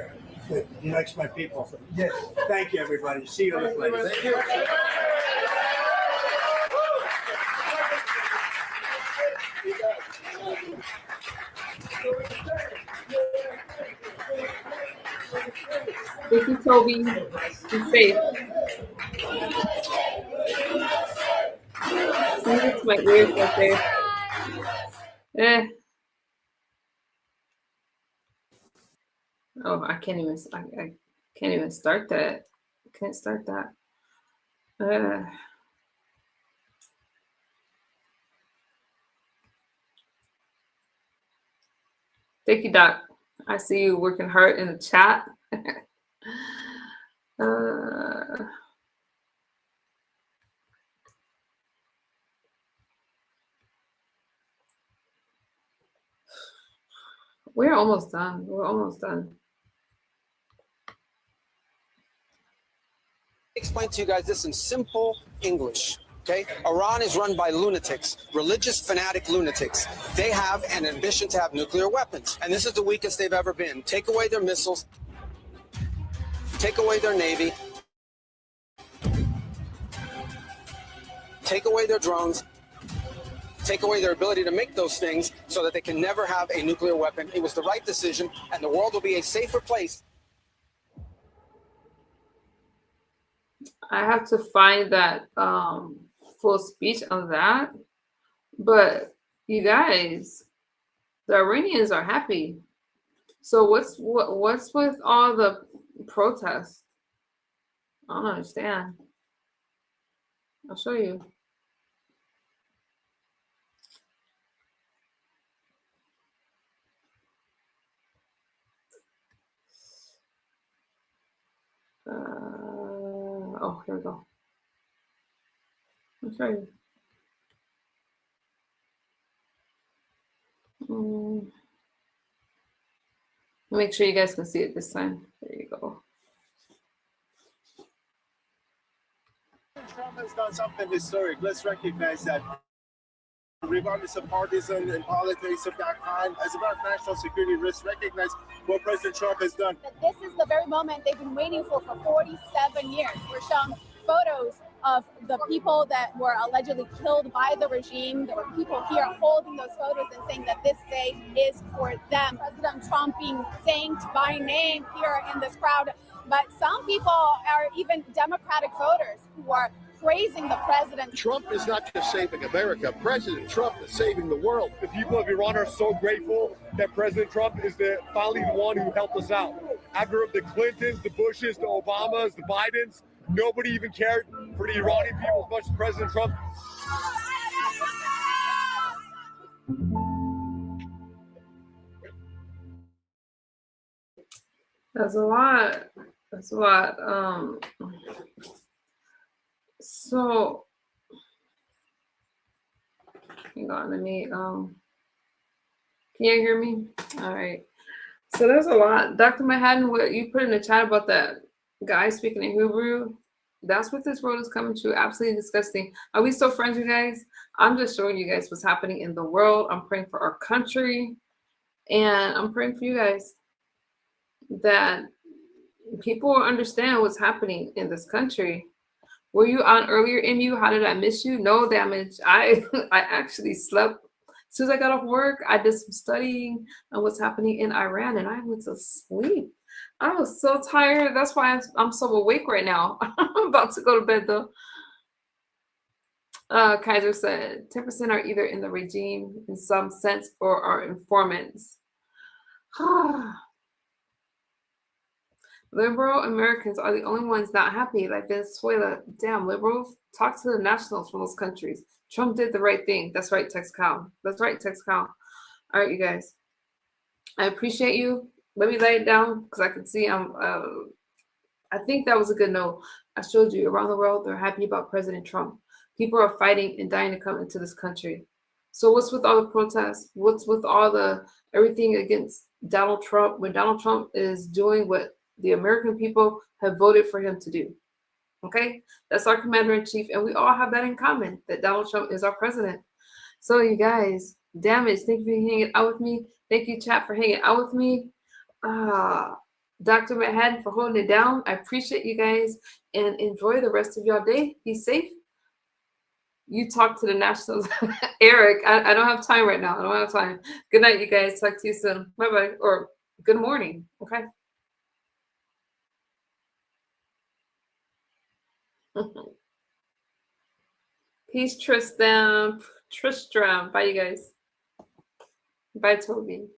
Good. He likes my people. Yes. Thank you, everybody. See you in the place. Thank you. Thank you, Toby. Be safe. See, it's my ears right there. Oh, I can't even start that. I can't start that. Thank you, Doc. I see you working hard in the chat. We're almost done. We're almost done. Explain to you guys this in simple English. Okay? Iran is run by lunatics, religious fanatic lunatics. They have an ambition to have nuclear weapons, and this is the weakest they've ever been. Take away their missiles, take away their navy, take away their drones, take away their ability to make those things so that they can never have a nuclear weapon. It was the right decision, and the world will be a safer place. I have to find that full speech on that. But you guys, the Iranians are happy. So what's with all the protests? I don't understand. I'll show you. Oh, here we go. I'll show you. Make sure you guys can see it this time. There you go. Trump has done something historic. Let's recognize that. Regardless of partisan and politics of that kind, as a matter of national security, let's recognize what President Trump has done. This is the very moment they've been waiting for 47 years. We're shown photos of the people that were allegedly killed by the regime. There were people here holding those photos and saying that this day is for them. President Trump being thanked by name here in this crowd. But some people are even Democratic voters who are praising the president. Trump is not just saving America. President Trump is saving the world. The people of Iran are so grateful that President Trump is finally the one who helped us out. After the Clintons, the Bushes, the Obamas, the Bidens, nobody even cared for the Iranian people as much as President Trump. That's a lot. That's a lot. So hang on, let me can you hear me? All right. So there's a lot. Dr. Manhattan, what you put in the chat about that guy speaking in Hebrew, that's what this world is coming to. Absolutely disgusting. Are we still friends, you guys? I'm just showing you guys what's happening in the world. I'm praying for our country, and I'm praying for you guys that people will understand what's happening in this country. Were you on earlier, MU? How did I miss you? No damage. I actually slept. As soon as I got off work, I did some studying on what's happening in Iran, and I went to sleep. I was so tired. That's why I'm so awake right now. I'm about to go to bed, though. Kaiser said 10% are either in the regime in some sense or are informants. Liberal Americans are the only ones not happy, like Venezuela. Damn, liberals, talk to the nationals from those countries. Trump did the right thing. That's right, Tex Cal. That's right, Tex Cal. All right, you guys. I appreciate you. Let me lay it down because I can see I think that was a good note. I showed you around the world, they're happy about President Trump. People are fighting and dying to come into this country. So what's with all the protests? What's with all the everything against Donald Trump when Donald Trump is doing what the American people have voted for him to do? Okay, that's our commander-in-chief, and we all have that in common, that Donald Trump is our president. So you guys, Damage, thank you for hanging out with me. Thank you, chat, for hanging out with me. Dr. Manhattan for holding it down. I appreciate you guys, and enjoy the rest of your day. Be safe. You talk to the nationals. Eric, I don't have time right now. I don't have time. Good night, you guys. Talk to you soon. Bye-bye, or good morning, okay? Peace, Tristram. Bye, you guys. Bye, Toby.